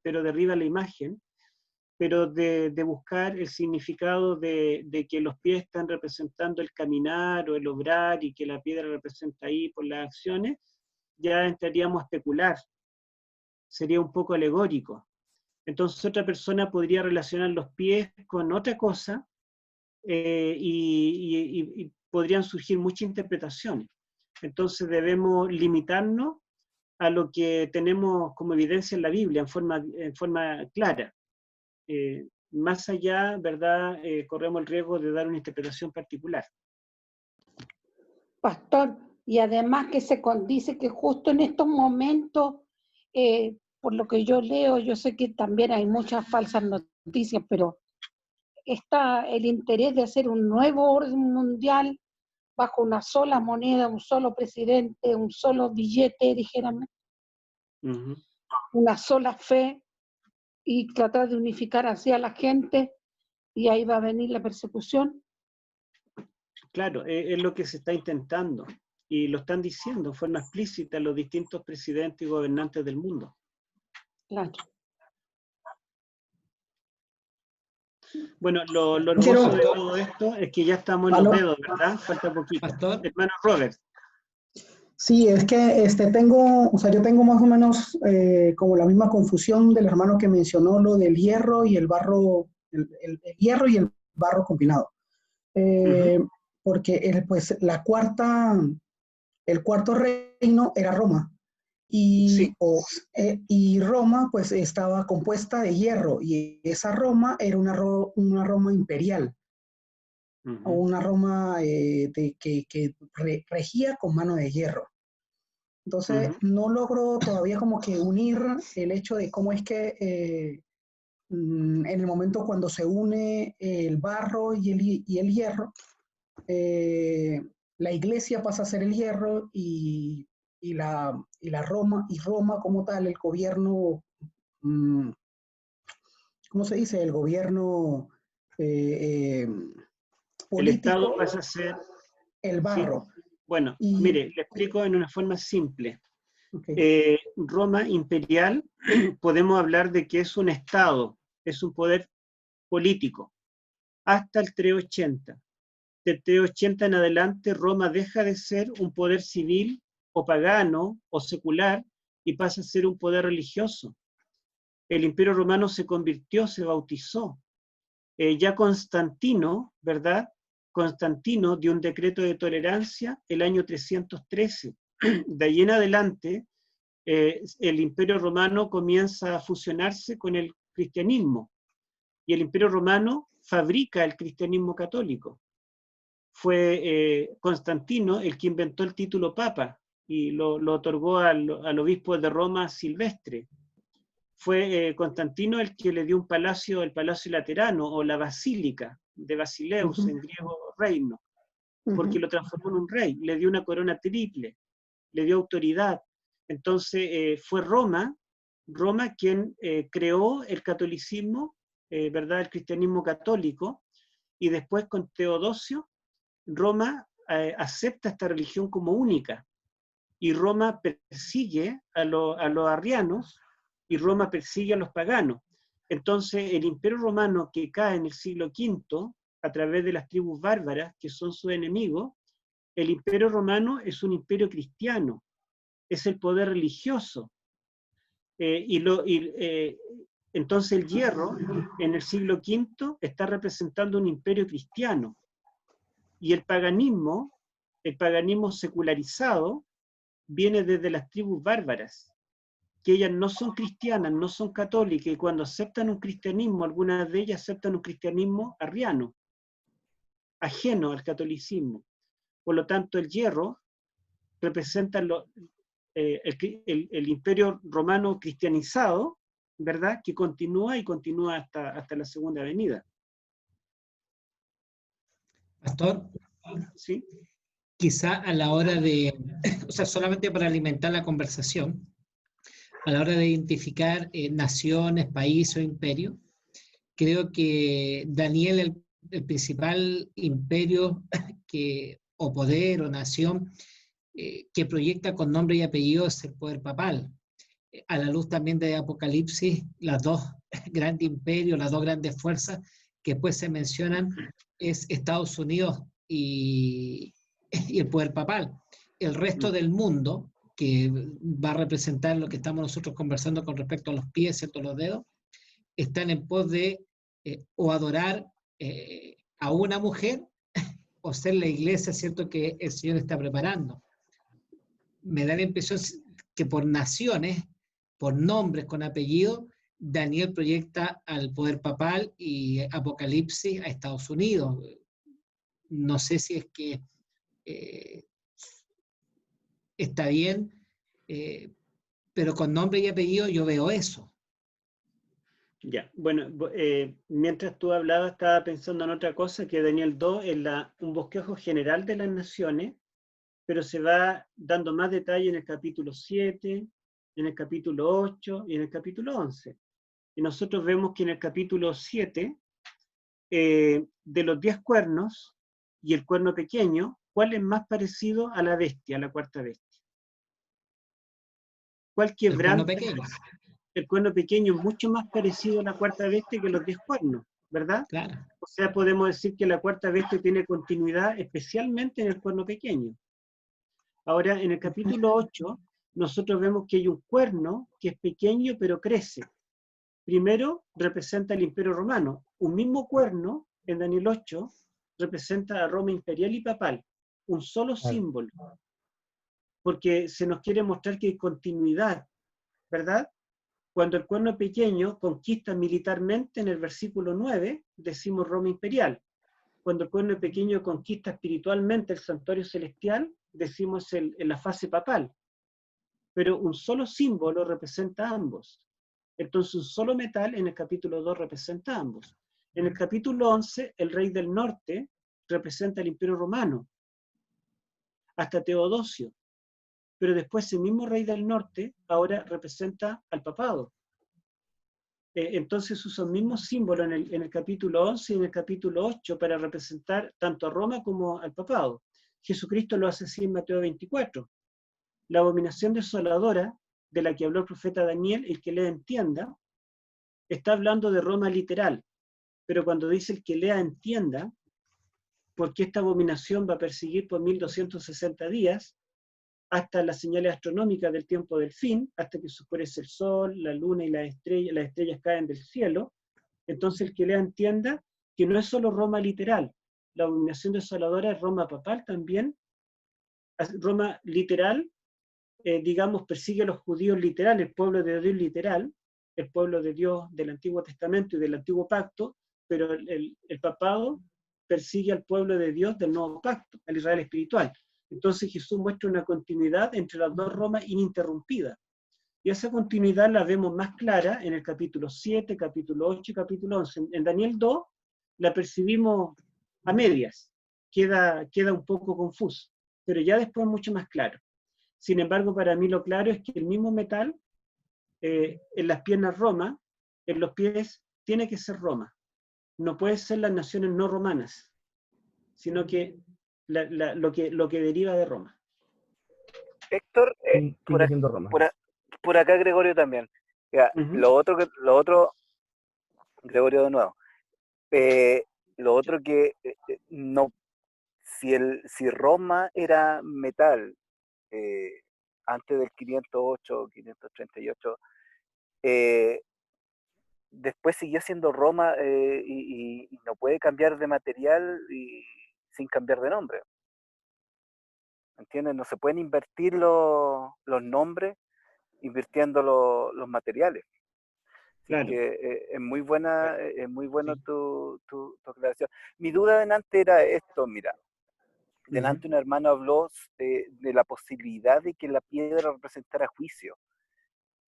pero derriba la imagen, pero de buscar el significado de que los pies están representando el caminar o el obrar, y que la piedra representa ahí por las acciones, ya entraríamos a especular, sería un poco alegórico. Entonces otra persona podría relacionar los pies con otra cosa, y podrían surgir muchas interpretaciones. Entonces debemos limitarnos a lo que tenemos como evidencia en la Biblia en forma clara. Más allá, ¿verdad? Corremos el riesgo de dar una interpretación particular. Pastor, y además que se dice que justo en estos momentos, por lo que yo leo, yo sé que también hay muchas falsas noticias, pero está el interés de hacer un nuevo orden mundial bajo una sola moneda, un solo presidente, un solo billete, dijéramos, una sola fe, y tratar de unificar así a la gente, y ahí va a venir la persecución. Claro, es lo que se está intentando, y lo están diciendo de forma explícita los distintos presidentes y gobernantes del mundo. Claro. Bueno, lo hermoso de todo esto es que ya estamos en los dedos, ¿verdad? Falta poquito. Hermano Robert. Sí, es que yo tengo más o menos como la misma confusión del hermano que mencionó lo del hierro y el barro, el hierro y el barro combinado. Porque el cuarto reino era Roma. Y Roma pues estaba compuesta de hierro, y esa Roma era una Roma imperial, o una Roma que regía con mano de hierro. Entonces no logro todavía como que unir el hecho de cómo es que en el momento cuando se une el barro y el hierro, la iglesia pasa a ser el hierro, y Roma como tal, el gobierno, ¿cómo se dice? El gobierno político, el Estado pasa a ser el barro. Sí. Bueno, mire, le explico en una forma simple. Roma imperial, podemos hablar de que es un Estado, es un poder político, hasta el 380. Del 380 en adelante, Roma deja de ser un poder civil o pagano o secular y pasa a ser un poder religioso. El Imperio Romano se convirtió, se bautizó. Ya Constantino, ¿verdad? Constantino dio un decreto de tolerancia el año 313. De ahí en adelante, el Imperio Romano comienza a fusionarse con el cristianismo, y el Imperio Romano fabrica el cristianismo católico. Fue Constantino el que inventó el título Papa y lo otorgó al obispo de Roma, Silvestre. Fue Constantino el que le dio un palacio, el Palacio Laterano, o la Basílica de Basileus, en griego reino, porque lo transformó en un rey, le dio una corona triple, le dio autoridad. Entonces fue Roma quien creó el catolicismo, ¿verdad? El cristianismo católico, y después con Teodosio, Roma acepta esta religión como única, y Roma persigue a los arrianos, y Roma persigue a los paganos. Entonces el Imperio Romano, que cae en el siglo V a través de las tribus bárbaras, que son sus enemigos, el Imperio Romano es un imperio cristiano, es el poder religioso. Entonces el hierro en el siglo V está representando un imperio cristiano, y el paganismo secularizado, viene desde las tribus bárbaras, que ellas no son cristianas, no son católicas, y cuando aceptan un cristianismo, algunas de ellas aceptan un cristianismo arriano, ajeno al catolicismo. Por lo tanto, el hierro representa el imperio romano cristianizado, ¿verdad? Que continúa y continúa hasta la segunda venida. Pastor, ¿sí? Quizá a la hora de, o sea, solamente para alimentar la conversación, a la hora de identificar naciones, países o imperios, creo que Daniel, el principal imperio o poder o nación que proyecta con nombre y apellido es el poder papal. A la luz también de Apocalipsis, las dos grandes imperios, las dos grandes fuerzas que después se mencionan es Estados Unidos y el poder papal. El resto del mundo, que va a representar lo que estamos nosotros conversando con respecto a los pies, ¿cierto? Los dedos, están en pos de o adorar a una mujer o ser la iglesia, ¿cierto? Que el Señor está preparando. Me da la impresión que por naciones, por nombres con apellido, Daniel proyecta al poder papal y Apocalipsis a Estados Unidos. No sé si es que está bien, pero con nombre y apellido yo veo eso. Ya, bueno, mientras tú hablabas estaba pensando en otra cosa, que Daniel 2 es un bosquejo general de las naciones, pero se va dando más detalle en el capítulo 7, en el capítulo 8 y en el capítulo 11. Y nosotros vemos que en el capítulo 7, de los 10 cuernos y el cuerno pequeño, ¿cuál es más parecido a la bestia, a la cuarta bestia? ¿Cuál quebranta? El cuerno pequeño es mucho más parecido a la cuarta bestia que los 10 cuernos, ¿verdad? Claro. O sea, podemos decir que la cuarta bestia tiene continuidad especialmente en el cuerno pequeño. Ahora, en el capítulo 8, nosotros vemos que hay un cuerno que es pequeño pero crece. Primero representa el Imperio Romano. Un mismo cuerno, en Daniel 8, representa a Roma imperial y papal. Un solo símbolo. Porque se nos quiere mostrar que hay continuidad, ¿verdad? Cuando el cuerno pequeño conquista militarmente, en el versículo 9, decimos Roma imperial. Cuando el cuerno pequeño conquista espiritualmente el santuario celestial, decimos en la fase papal. Pero un solo símbolo representa a ambos. Entonces un solo metal en el capítulo 2 representa a ambos. En el capítulo 11, el rey del norte representa al Imperio Romano, hasta Teodosio. Pero después el mismo rey del norte ahora representa al papado. Entonces usa el mismo símbolo en el capítulo 11 y en el capítulo 8 para representar tanto a Roma como al papado. Jesucristo lo hace así en Mateo 24. La abominación desoladora de la que habló el profeta Daniel, el que lea entienda, está hablando de Roma literal, pero cuando dice el que lea entienda, porque esta abominación va a perseguir por 1260 días, hasta las señales astronómicas del tiempo del fin, hasta que se oscurece el sol, la luna y las estrellas caen del cielo. Entonces el que lea entienda que no es solo Roma literal, la abominación desoladora es Roma papal también. Roma literal, digamos, persigue a los judíos literal, el pueblo de Dios literal, el pueblo de Dios del Antiguo Testamento y del Antiguo Pacto, pero el papado persigue al pueblo de Dios del Nuevo Pacto, al Israel espiritual. Entonces Jesús muestra una continuidad entre las dos Romas ininterrumpida. Y esa continuidad la vemos más clara en el capítulo 7, capítulo 8 y capítulo 11. En Daniel 2 la percibimos a medias, queda un poco confuso, pero ya después mucho más claro. Sin embargo, para mí lo claro es que el mismo metal, en las piernas Roma, en los pies tiene que ser Roma. No puede ser las naciones no romanas, sino que lo que deriva de Roma. Héctor, por acá Gregorio también. Ya, lo otro, Gregorio de nuevo. Lo otro que no, si Roma era metal antes del 508, 538, después siguió siendo Roma y no puede cambiar de material sin cambiar de nombre. ¿Entiendes? No se pueden invertir los nombres invirtiendo los materiales. Claro. Que es muy buena, tu aclaración. Mi duda delante era esto, mira. Delante un hermano habló de la posibilidad de que la piedra representara juicio.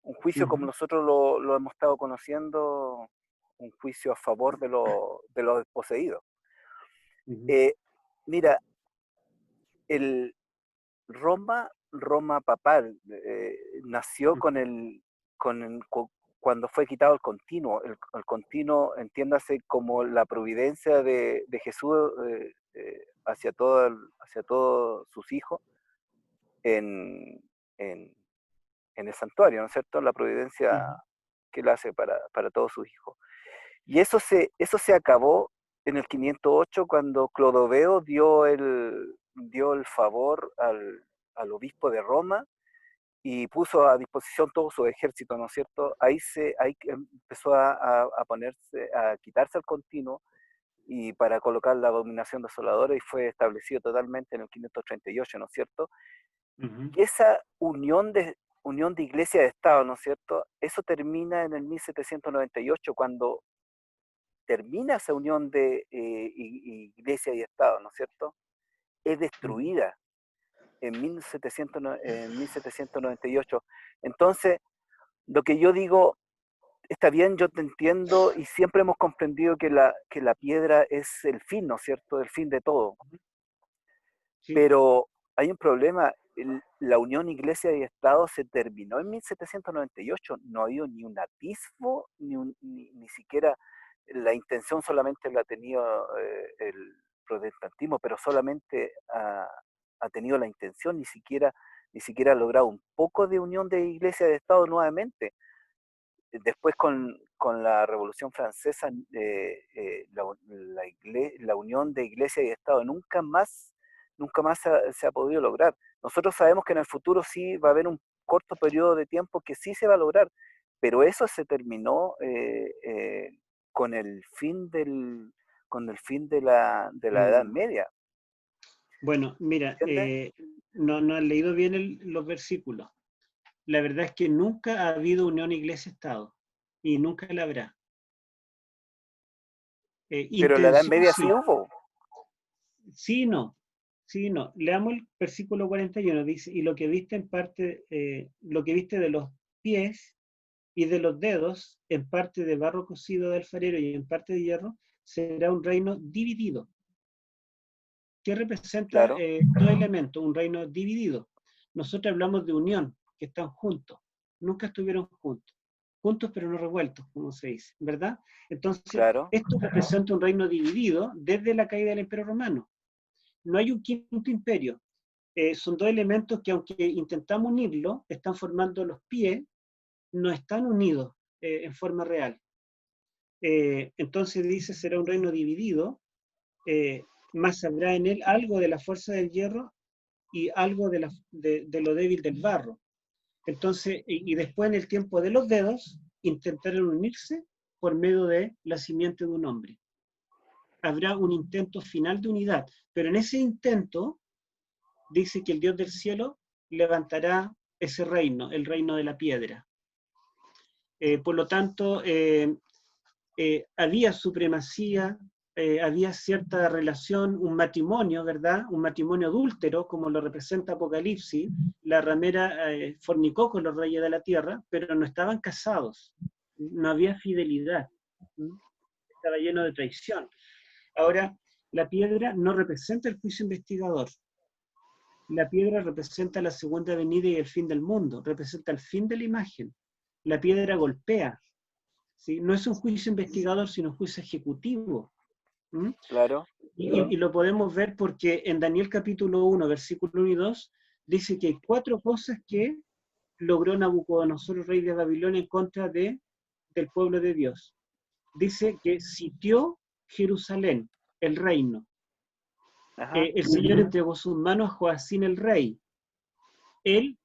Un juicio como nosotros lo hemos estado conociendo, un juicio a favor de los desposeídos. Mira, el Roma papal nació cuando fue quitado el continuo. El continuo, entiéndase como la providencia de Jesús hacia todos sus hijos en el santuario, ¿no es cierto? La providencia que él hace para todos sus hijos. Y eso se acabó en el 508 cuando Clodoveo dio el favor al obispo de Roma y puso a disposición todo su ejército, ¿no es cierto? Ahí empezó a quitarse el continuo y para colocar la abominación desoladora y fue establecido totalmente en el 538, ¿no es cierto? Esa unión de iglesia de Estado, ¿no es cierto? Eso termina en el 1798 cuando termina esa unión de iglesia y Estado, ¿no es cierto? Es destruida en 1798. Entonces, lo que yo digo, está bien, yo te entiendo y siempre hemos comprendido que la piedra es el fin, ¿no es cierto? El fin de todo. Sí. Pero hay un problema, la unión iglesia y Estado se terminó en 1798, no ha habido ni un atisbo, ni siquiera la intención solamente la ha tenido el protestantismo, pero solamente ha tenido la intención, ni siquiera ha logrado un poco de unión de iglesia y de Estado nuevamente. Después con la Revolución Francesa, la unión de iglesia y Estado nunca más se ha podido lograr. Nosotros sabemos que en el futuro sí va a haber un corto periodo de tiempo que sí se va a lograr, pero eso se terminó con el fin de la Edad Media. Bueno, mira, ¿Entiendes? no has leído bien los versículos. La verdad es que nunca ha habido unión iglesia-Estado y nunca la habrá. Pero en la Edad Intención Media sí. sí hubo. Sí, no. Sí, no. Leamos el versículo 41. Dice, y lo que viste en parte, lo que viste de los pies y de los dedos, en parte de barro cocido de alfarero y en parte de hierro, será un reino dividido. ¿Qué representa Claro. dos elementos? Un reino dividido. Nosotros hablamos de unión, que están juntos. Nunca estuvieron juntos. Juntos pero no revueltos, como se dice, ¿verdad? Entonces, Claro. esto representa un reino dividido desde la caída del Imperio Romano. No hay un quinto imperio. Son dos elementos que, aunque intentamos unirlos, están formando los pies, no están unidos en forma real. Entonces dice, será un reino dividido, más habrá en él algo de la fuerza del hierro y algo de lo débil del barro. Entonces, y después en el tiempo de los dedos, intentaron unirse por medio de la simiente de un hombre. Habrá un intento final de unidad, pero en ese intento dice que el Dios del cielo levantará ese reino, el reino de la piedra. Por lo tanto, había supremacía, había cierta relación, un matrimonio, ¿verdad? Un matrimonio adúltero, como lo representa Apocalipsis. La ramera fornicó con los reyes de la tierra, pero no estaban casados. No había fidelidad. Estaba lleno de traición. Ahora, la piedra no representa el juicio investigador. La piedra representa la segunda venida y el fin del mundo. Representa el fin de la imagen. La piedra golpea. ¿Sí? No es un juicio investigador, sino un juicio ejecutivo. ¿Mm? Claro. Y lo podemos ver porque en Daniel capítulo 1, versículo 1 y 2, dice que hay 4 cosas que logró Nabucodonosor, rey de Babilonia, en contra del pueblo de Dios. Dice que sitió Jerusalén, el reino. El Señor entregó sus manos a Joacín el rey. Él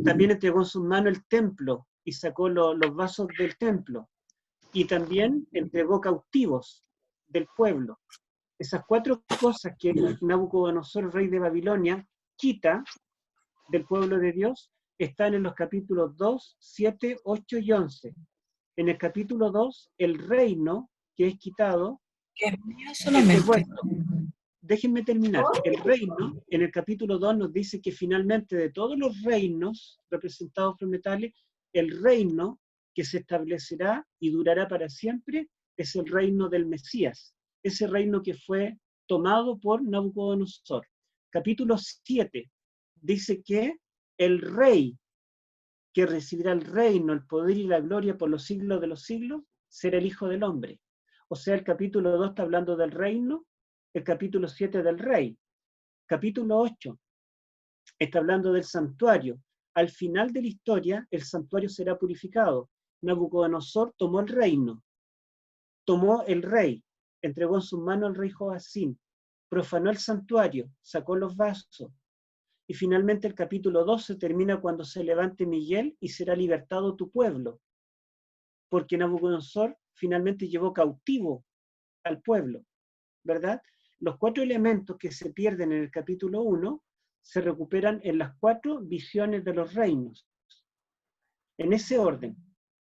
también entregó en sus manos el templo y sacó los vasos del templo. Y también entregó cautivos del pueblo. Esas 4 cosas que Nabucodonosor, rey de Babilonia, quita del pueblo de Dios, están en los capítulos 2, 7, 8 y 11. En el capítulo 2, el reino que es quitado es devuelto. Déjenme terminar. El reino, en el capítulo 2, nos dice que finalmente de todos los reinos representados por metales, el reino que se establecerá y durará para siempre es el reino del Mesías, ese reino que fue tomado por Nabucodonosor. Capítulo 7 dice que el rey que recibirá el reino, el poder y la gloria por los siglos de los siglos, será el Hijo del Hombre. O sea, el capítulo 2 está hablando del reino, el capítulo 7 del rey. Capítulo 8 está hablando del santuario. Al final de la historia, el santuario será purificado. Nabucodonosor tomó el reino, tomó el rey, entregó en sus manos al rey Joacín, profanó el santuario, sacó los vasos. Y finalmente el capítulo 12 termina cuando se levante Miguel y será libertado tu pueblo. Porque Nabucodonosor finalmente llevó cautivo al pueblo, ¿verdad? Los 4 elementos que se pierden en el capítulo 1 se recuperan en las 4 visiones de los reinos. En ese orden,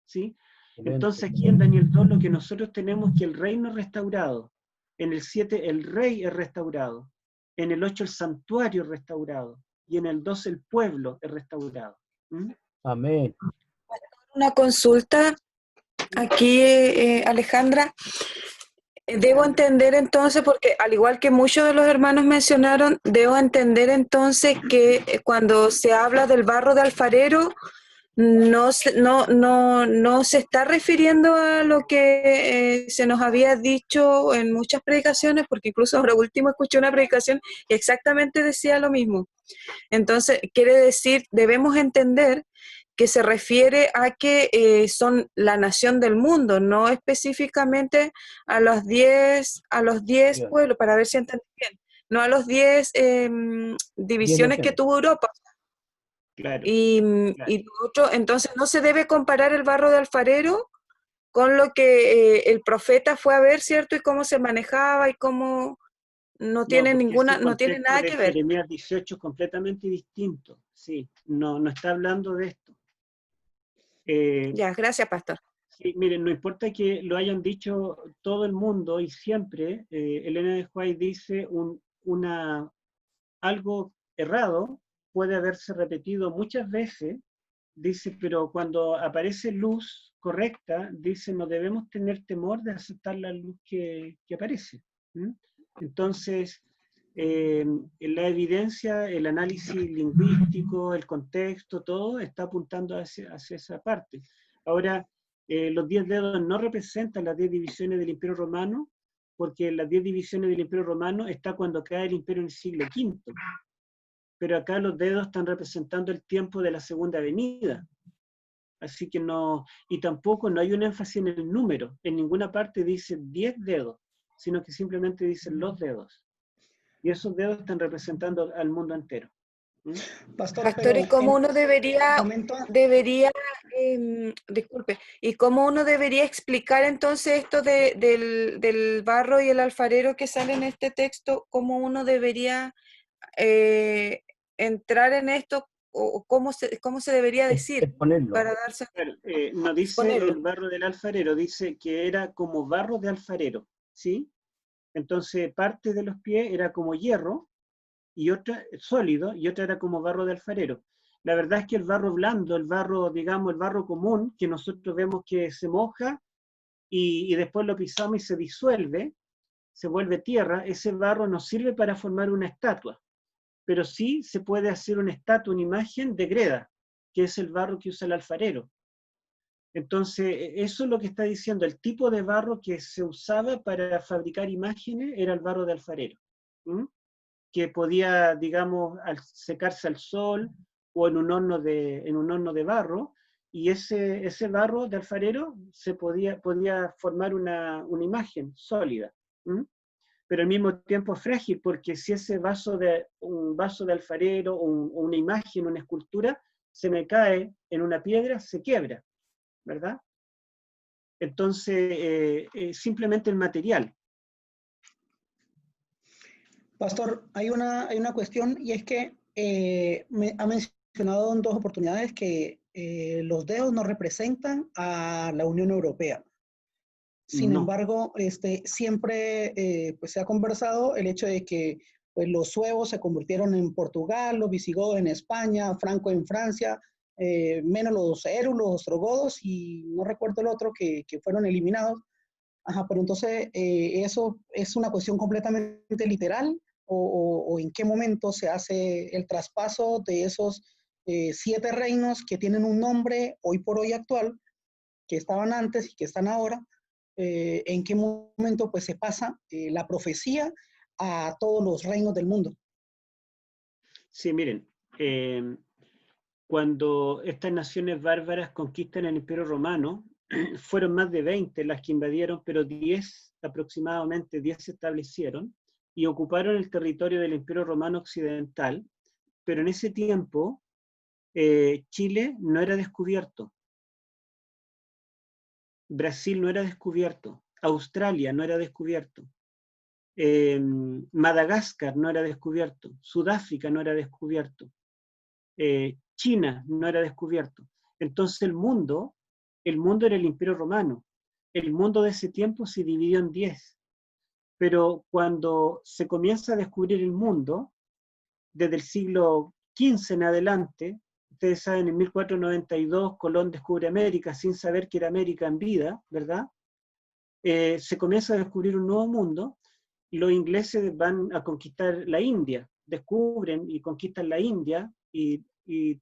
¿sí? Entonces aquí en Daniel 2 lo que nosotros tenemos es que el reino es restaurado. En el 7 el rey es restaurado. En el 8 el santuario es restaurado. Y en el 12 el pueblo es restaurado. ¿Mm? Amén. Una consulta. aquí, Alejandra. Debo entender entonces, porque al igual que muchos de los hermanos mencionaron, debo entender entonces que cuando se habla del barro de alfarero, no se está refiriendo a lo que se nos había dicho en muchas predicaciones, porque incluso ahora último escuché una predicación que exactamente decía lo mismo. Entonces, quiere decir, debemos entender que se refiere a que son la nación del mundo, no específicamente a los 10 pueblos, para ver si entendí bien, no a los 10 divisiones que tuvo Europa. Claro. Y lo otro, entonces no se debe comparar el barro de alfarero con lo que el profeta fue a ver, ¿cierto? Y cómo se manejaba y cómo no tiene no tiene nada que ver. Jeremías 18 es completamente distinto, sí, no está hablando de esto. Ya, gracias, pastor. Sí, miren, no importa que lo hayan dicho todo el mundo y siempre, Elena de White dice algo errado puede haberse repetido muchas veces, dice, pero cuando aparece luz correcta, dice, no debemos tener temor de aceptar la luz que aparece. Entonces, la evidencia, el análisis lingüístico, el contexto, todo está apuntando hacia esa parte. Ahora, los 10 dedos no representan las 10 divisiones del Imperio Romano, porque las 10 divisiones del Imperio Romano está cuando cae el Imperio en el siglo V. Pero acá los dedos están representando el tiempo de la Segunda Venida. Así que no, y tampoco no hay un énfasis en el número. En ninguna parte dice 10 dedos, sino que simplemente dicen los dedos. Y esos dedos están representando al mundo entero. Pastor, ¿y cómo uno debería disculpe, y cómo uno debería explicar entonces esto del barro y el alfarero que sale en este texto? ¿Cómo uno debería entrar en esto? ¿O cómo se debería decir? Para darse... Claro, no dice el barro del alfarero, dice que era como barro de alfarero, ¿sí? Entonces parte de los pies era como hierro, y otra sólido, y otra era como barro de alfarero. La verdad es que el barro blando, el barro, digamos, el barro común, que nosotros vemos que se moja y después lo pisamos y se disuelve, se vuelve tierra, ese barro no sirve para formar una estatua, pero sí se puede hacer una estatua, una imagen de greda, que es el barro que usa el alfarero. Entonces, eso es lo que está diciendo, el tipo de barro que se usaba para fabricar imágenes era el barro de alfarero. Que podía, digamos, secarse al sol o en un horno de barro, y ese barro de alfarero podía formar una imagen sólida, pero al mismo tiempo frágil, porque si ese un vaso de alfarero o una imagen, una escultura, se me cae en una piedra, se quiebra, ¿verdad? Entonces, simplemente el material. Pastor, hay una cuestión, y es que ha mencionado en 2 oportunidades que los dedos no representan a la Unión Europea. Sin embargo, siempre pues, se ha conversado el hecho de que pues, los suevos se convirtieron en Portugal, los visigodos en España, Franco en Francia, menos los érulos, los ostrogodos, y no recuerdo el otro que fueron eliminados. Ajá, pero entonces, ¿eso es una cuestión completamente literal? ¿O en qué momento se hace el traspaso de esos 7 reinos que tienen un nombre hoy por hoy actual, que estaban antes y que están ahora? ¿En qué momento pues, se pasa la profecía a todos los reinos del mundo? Sí, miren, cuando estas naciones bárbaras conquistan el Imperio Romano, fueron más de 20 las que invadieron, pero 10 aproximadamente, 10 se establecieron y ocuparon el territorio del Imperio Romano Occidental, pero en ese tiempo Chile no era descubierto, Brasil no era descubierto, Australia no era descubierto, Madagascar no era descubierto, Sudáfrica no era descubierto, China no era descubierto. Entonces el mundo era el Imperio Romano. El mundo de ese tiempo se dividió en 10. Pero cuando se comienza a descubrir el mundo, desde el siglo XV en adelante, ustedes saben, en 1492 Colón descubre América sin saber que era América en vida, ¿verdad? Se comienza a descubrir un nuevo mundo. Los ingleses van a conquistar la India, descubren y conquistan la India y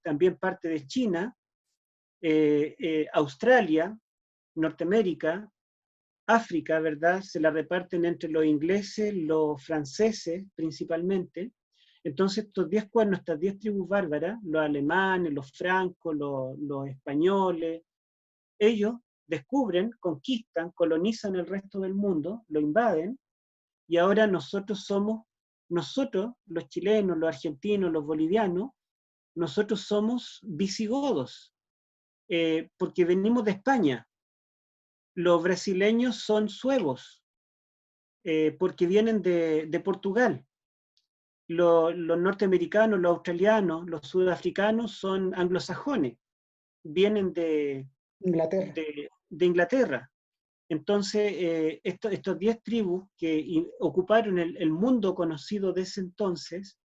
también parte de China, Australia, Norteamérica, África, ¿verdad? Se la reparten entre los ingleses, los franceses principalmente. Entonces estos 10 cuernos, estas 10 tribus bárbaras, los alemanes, los francos, los españoles, ellos descubren, conquistan, colonizan el resto del mundo, lo invaden, y ahora nosotros los chilenos, los argentinos, los bolivianos, nosotros somos visigodos, porque venimos de España. Los brasileños son suevos, porque vienen de Portugal. Los norteamericanos, los australianos, los sudafricanos son anglosajones, vienen de Inglaterra. Entonces, estos 10 tribus que ocuparon el mundo conocido de ese entonces,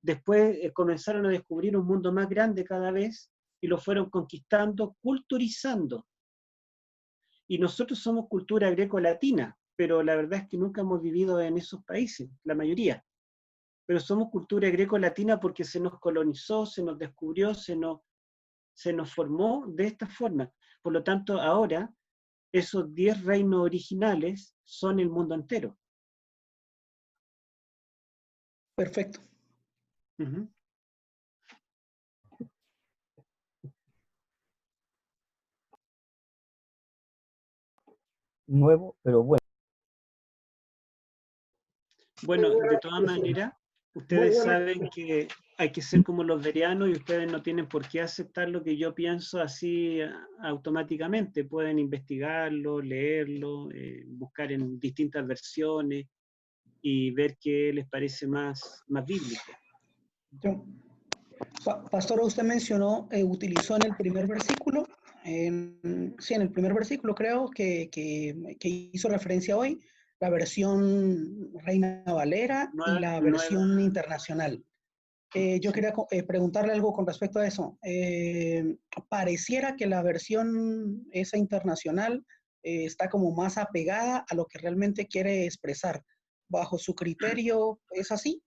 después comenzaron a descubrir un mundo más grande cada vez y lo fueron conquistando, culturizando. Y nosotros somos cultura greco-latina, pero la verdad es que nunca hemos vivido en esos países, la mayoría. Pero somos cultura greco-latina porque se nos colonizó, se nos descubrió, se nos formó de esta forma. Por lo tanto, ahora, esos 10 reinos originales son el mundo entero. Perfecto. Nuevo, pero bueno. Bueno, de todas maneras, ustedes saben que hay que ser como los verianos y ustedes no tienen por qué aceptar lo que yo pienso así automáticamente. Pueden investigarlo, leerlo, buscar en distintas versiones y ver qué les parece más bíblico. Pastor, usted mencionó, utilizó en el primer versículo, en el primer versículo creo que hizo referencia hoy, la versión Reina Valera y la versión internacional. Yo quería preguntarle algo con respecto a eso. Pareciera que la versión esa internacional está como más apegada a lo que realmente quiere expresar. ¿Bajo su criterio es así?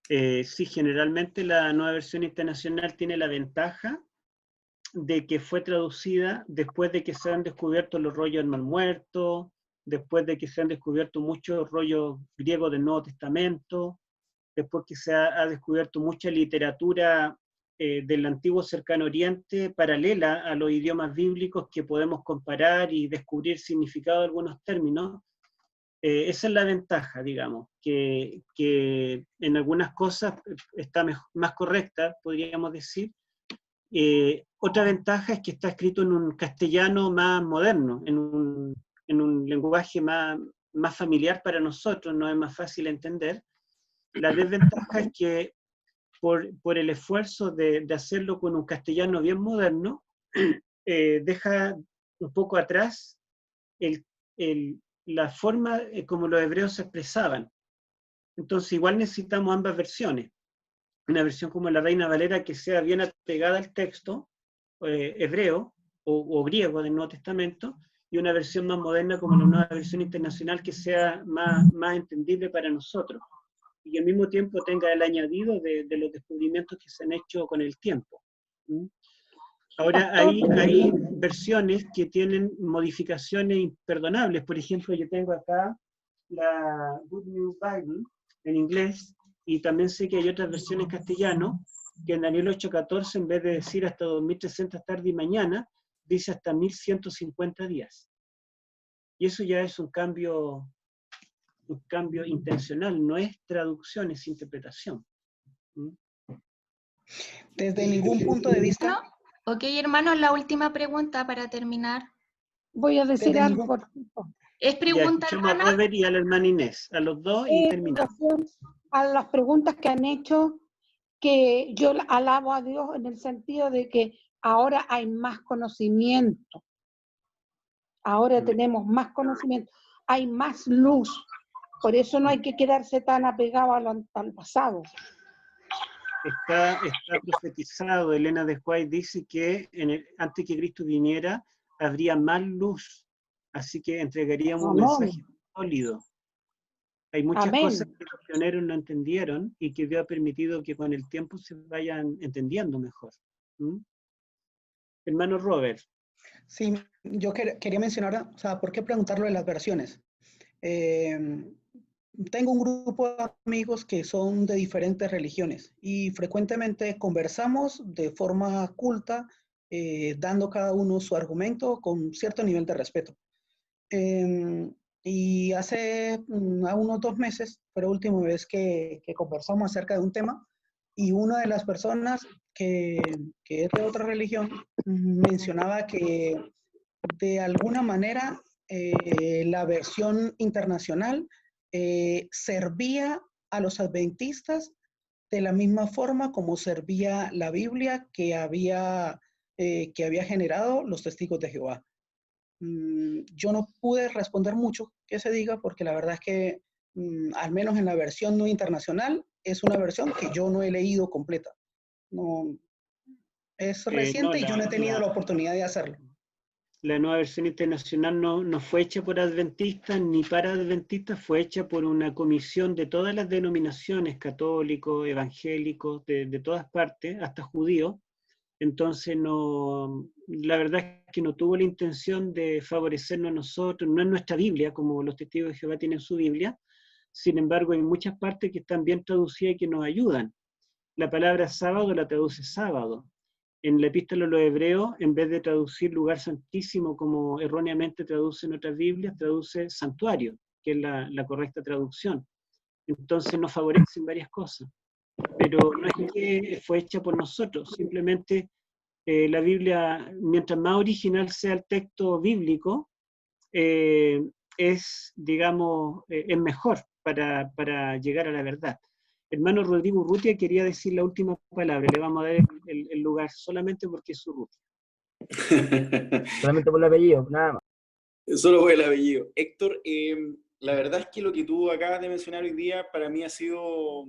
Sí, generalmente la nueva versión internacional tiene la ventaja de que fue traducida después de que se han descubierto los rollos del Mar Muerto, después de que se han descubierto muchos rollos griegos del Nuevo Testamento, después que se ha descubierto mucha literatura del antiguo Cercano Oriente paralela a los idiomas bíblicos que podemos comparar y descubrir significado de algunos términos. Esa es la ventaja, digamos, que en algunas cosas está más correcta, podríamos decir. Otra ventaja es que está escrito en un castellano más moderno, en un lenguaje más familiar para nosotros, no es más fácil entender. La desventaja es que por el esfuerzo de hacerlo con un castellano bien moderno, deja un poco atrás la forma como los hebreos se expresaban. Entonces igual necesitamos ambas versiones. Una versión como la Reina Valera que sea bien apegada al texto hebreo o griego del Nuevo Testamento, y una versión más moderna como la nueva versión internacional que sea más entendible para nosotros, y que al mismo tiempo tenga el añadido de los descubrimientos que se han hecho con el tiempo. Ahora hay versiones que tienen modificaciones imperdonables. Por ejemplo, yo tengo acá la Good News Bible en inglés, y también sé que hay otras versiones en castellano, que en Daniel 8:14, en vez de decir hasta 2300 tarde y mañana, dice hasta 1150 días. Y eso ya es un cambio intencional, no es traducción, es interpretación. Desde ningún punto de vista. Ok, hermanos, la última pregunta para terminar. Voy a decir algo. Es pregunta, hermana. A Robert y a la hermana Inés, a los dos, y terminamos. A las preguntas que han hecho, que yo alabo a Dios en el sentido de que ahora hay más conocimiento. Ahora tenemos más conocimiento, hay más luz. Por eso no hay que quedarse tan apegado al pasado. está profetizado, Elena de White dice que antes que Cristo viniera, habría más luz, así que entregaríamos un mensaje sólido. Hay muchas cosas que los pioneros no entendieron y que Dios ha permitido que con el tiempo se vayan entendiendo mejor. Hermano Robert. Sí, yo quería mencionar, o sea, ¿por qué preguntarlo de las versiones? Tengo un grupo de amigos que son de diferentes religiones y frecuentemente conversamos de forma culta, dando cada uno su argumento con cierto nivel de respeto. Y hace unos 2 meses fue la última vez que conversamos acerca de un tema y una de las personas que es de otra religión mencionaba que de alguna manera la versión internacional servía a los adventistas de la misma forma como servía la Biblia que había generado los testigos de Jehová. Yo no pude responder mucho que se diga porque la verdad es que al menos en la versión no internacional es una versión que yo no he leído completa. No, es reciente y yo no he tenido la oportunidad de hacerlo. La nueva versión internacional no fue hecha por adventistas ni para adventistas, fue hecha por una comisión de todas las denominaciones, católicos, evangélicos, de todas partes, hasta judíos. Entonces, la verdad es que no tuvo la intención de favorecernos a nosotros, no es nuestra Biblia, como los testigos de Jehová tienen su Biblia. Sin embargo, hay muchas partes que están bien traducidas y que nos ayudan. La palabra sábado la traduce sábado. En la epístola a los hebreos, en vez de traducir lugar santísimo como erróneamente traduce en otras Biblias, traduce santuario, que es la correcta traducción. Entonces nos favorecen varias cosas. Pero no es que fue hecha por nosotros, simplemente la Biblia, mientras más original sea el texto bíblico, es, digamos, es mejor para llegar a la verdad. Hermano Rodrigo Urrutia quería decir la última palabra, le vamos a dar el lugar solamente porque es Urrutia. Solamente por el apellido, nada más. Solo por el apellido. Héctor, la verdad es que lo que tú acabas de mencionar hoy día para mí ha sido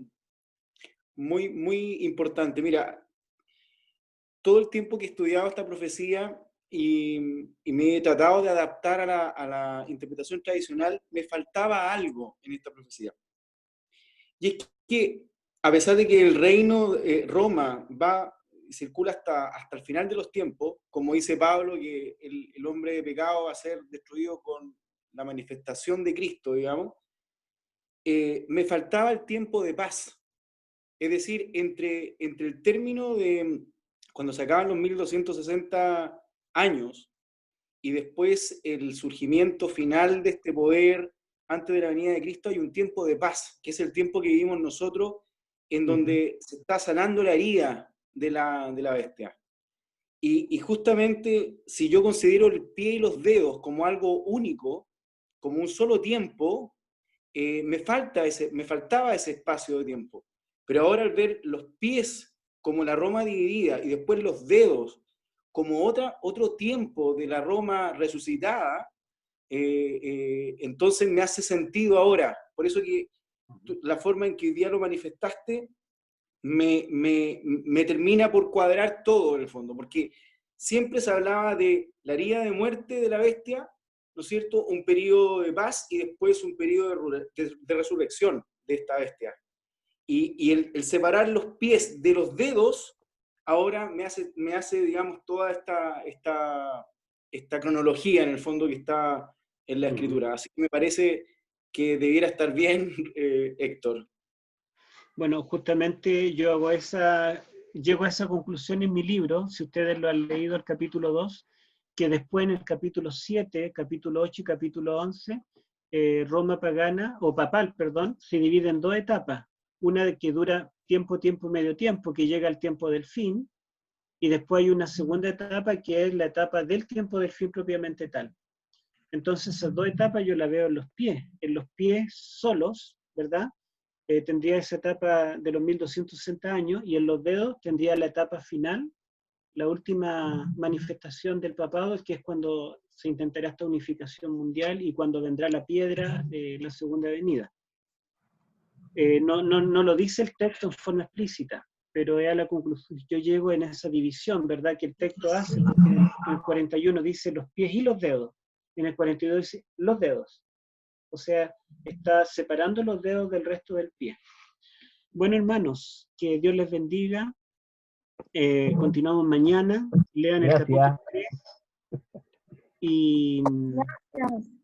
muy, muy importante. Mira, todo el tiempo que he estudiado esta profecía y me he tratado de adaptar a la interpretación tradicional, me faltaba algo en esta profecía. Y es que, a pesar de que el reino Roma circula hasta el final de los tiempos, como dice Pablo, que el hombre de pecado va a ser destruido con la manifestación de Cristo, digamos, me faltaba el tiempo de paz. Es decir, entre el término de cuando se acaban los 1260 años y después el surgimiento final de este poder antes de la venida de Cristo, hay un tiempo de paz, que es el tiempo que vivimos nosotros, en donde se está sanando la herida de la bestia. Y justamente, si yo considero el pie y los dedos como algo único, como un solo tiempo, me faltaba ese espacio de tiempo. Pero ahora al ver los pies como la Roma dividida y después los dedos como otro tiempo de la Roma resucitada, entonces me hace sentido ahora. Por eso que la forma en que hoy día lo manifestaste me termina por cuadrar todo en el fondo, porque siempre se hablaba de la herida de muerte de la bestia, ¿no es cierto? Un periodo de paz y después un periodo de resurrección de esta bestia. Y el separar los pies de los dedos ahora me hace digamos, toda esta cronología en el fondo que está en la escritura. Así que me parece que debiera estar bien, Héctor. Bueno, justamente yo llego a esa conclusión en mi libro, si ustedes lo han leído, el capítulo 2, que después en el capítulo 7, capítulo 8 y capítulo 11, Roma pagana, o papal, perdón, se divide en 2 etapas. Una que dura tiempo, medio tiempo, que llega al tiempo del fin, y después hay una segunda etapa que es la etapa del tiempo del fin propiamente tal. Entonces esas 2 etapas yo las veo en los pies solos, ¿verdad? Tendría esa etapa de los 1260 años, y en los dedos tendría la etapa final, la última manifestación del papado, que es cuando se intentará esta unificación mundial y cuando vendrá la piedra de la segunda venida. No lo dice el texto en forma explícita, pero es a la conclusión, yo llego en esa división, ¿verdad? Que el texto hace, porque en el 41 dice los pies y los dedos, en el 42 dice los dedos. O sea, está separando los dedos del resto del pie. Bueno, hermanos, que Dios les bendiga. Continuamos mañana. Lean el capítulo 3. Y Gracias.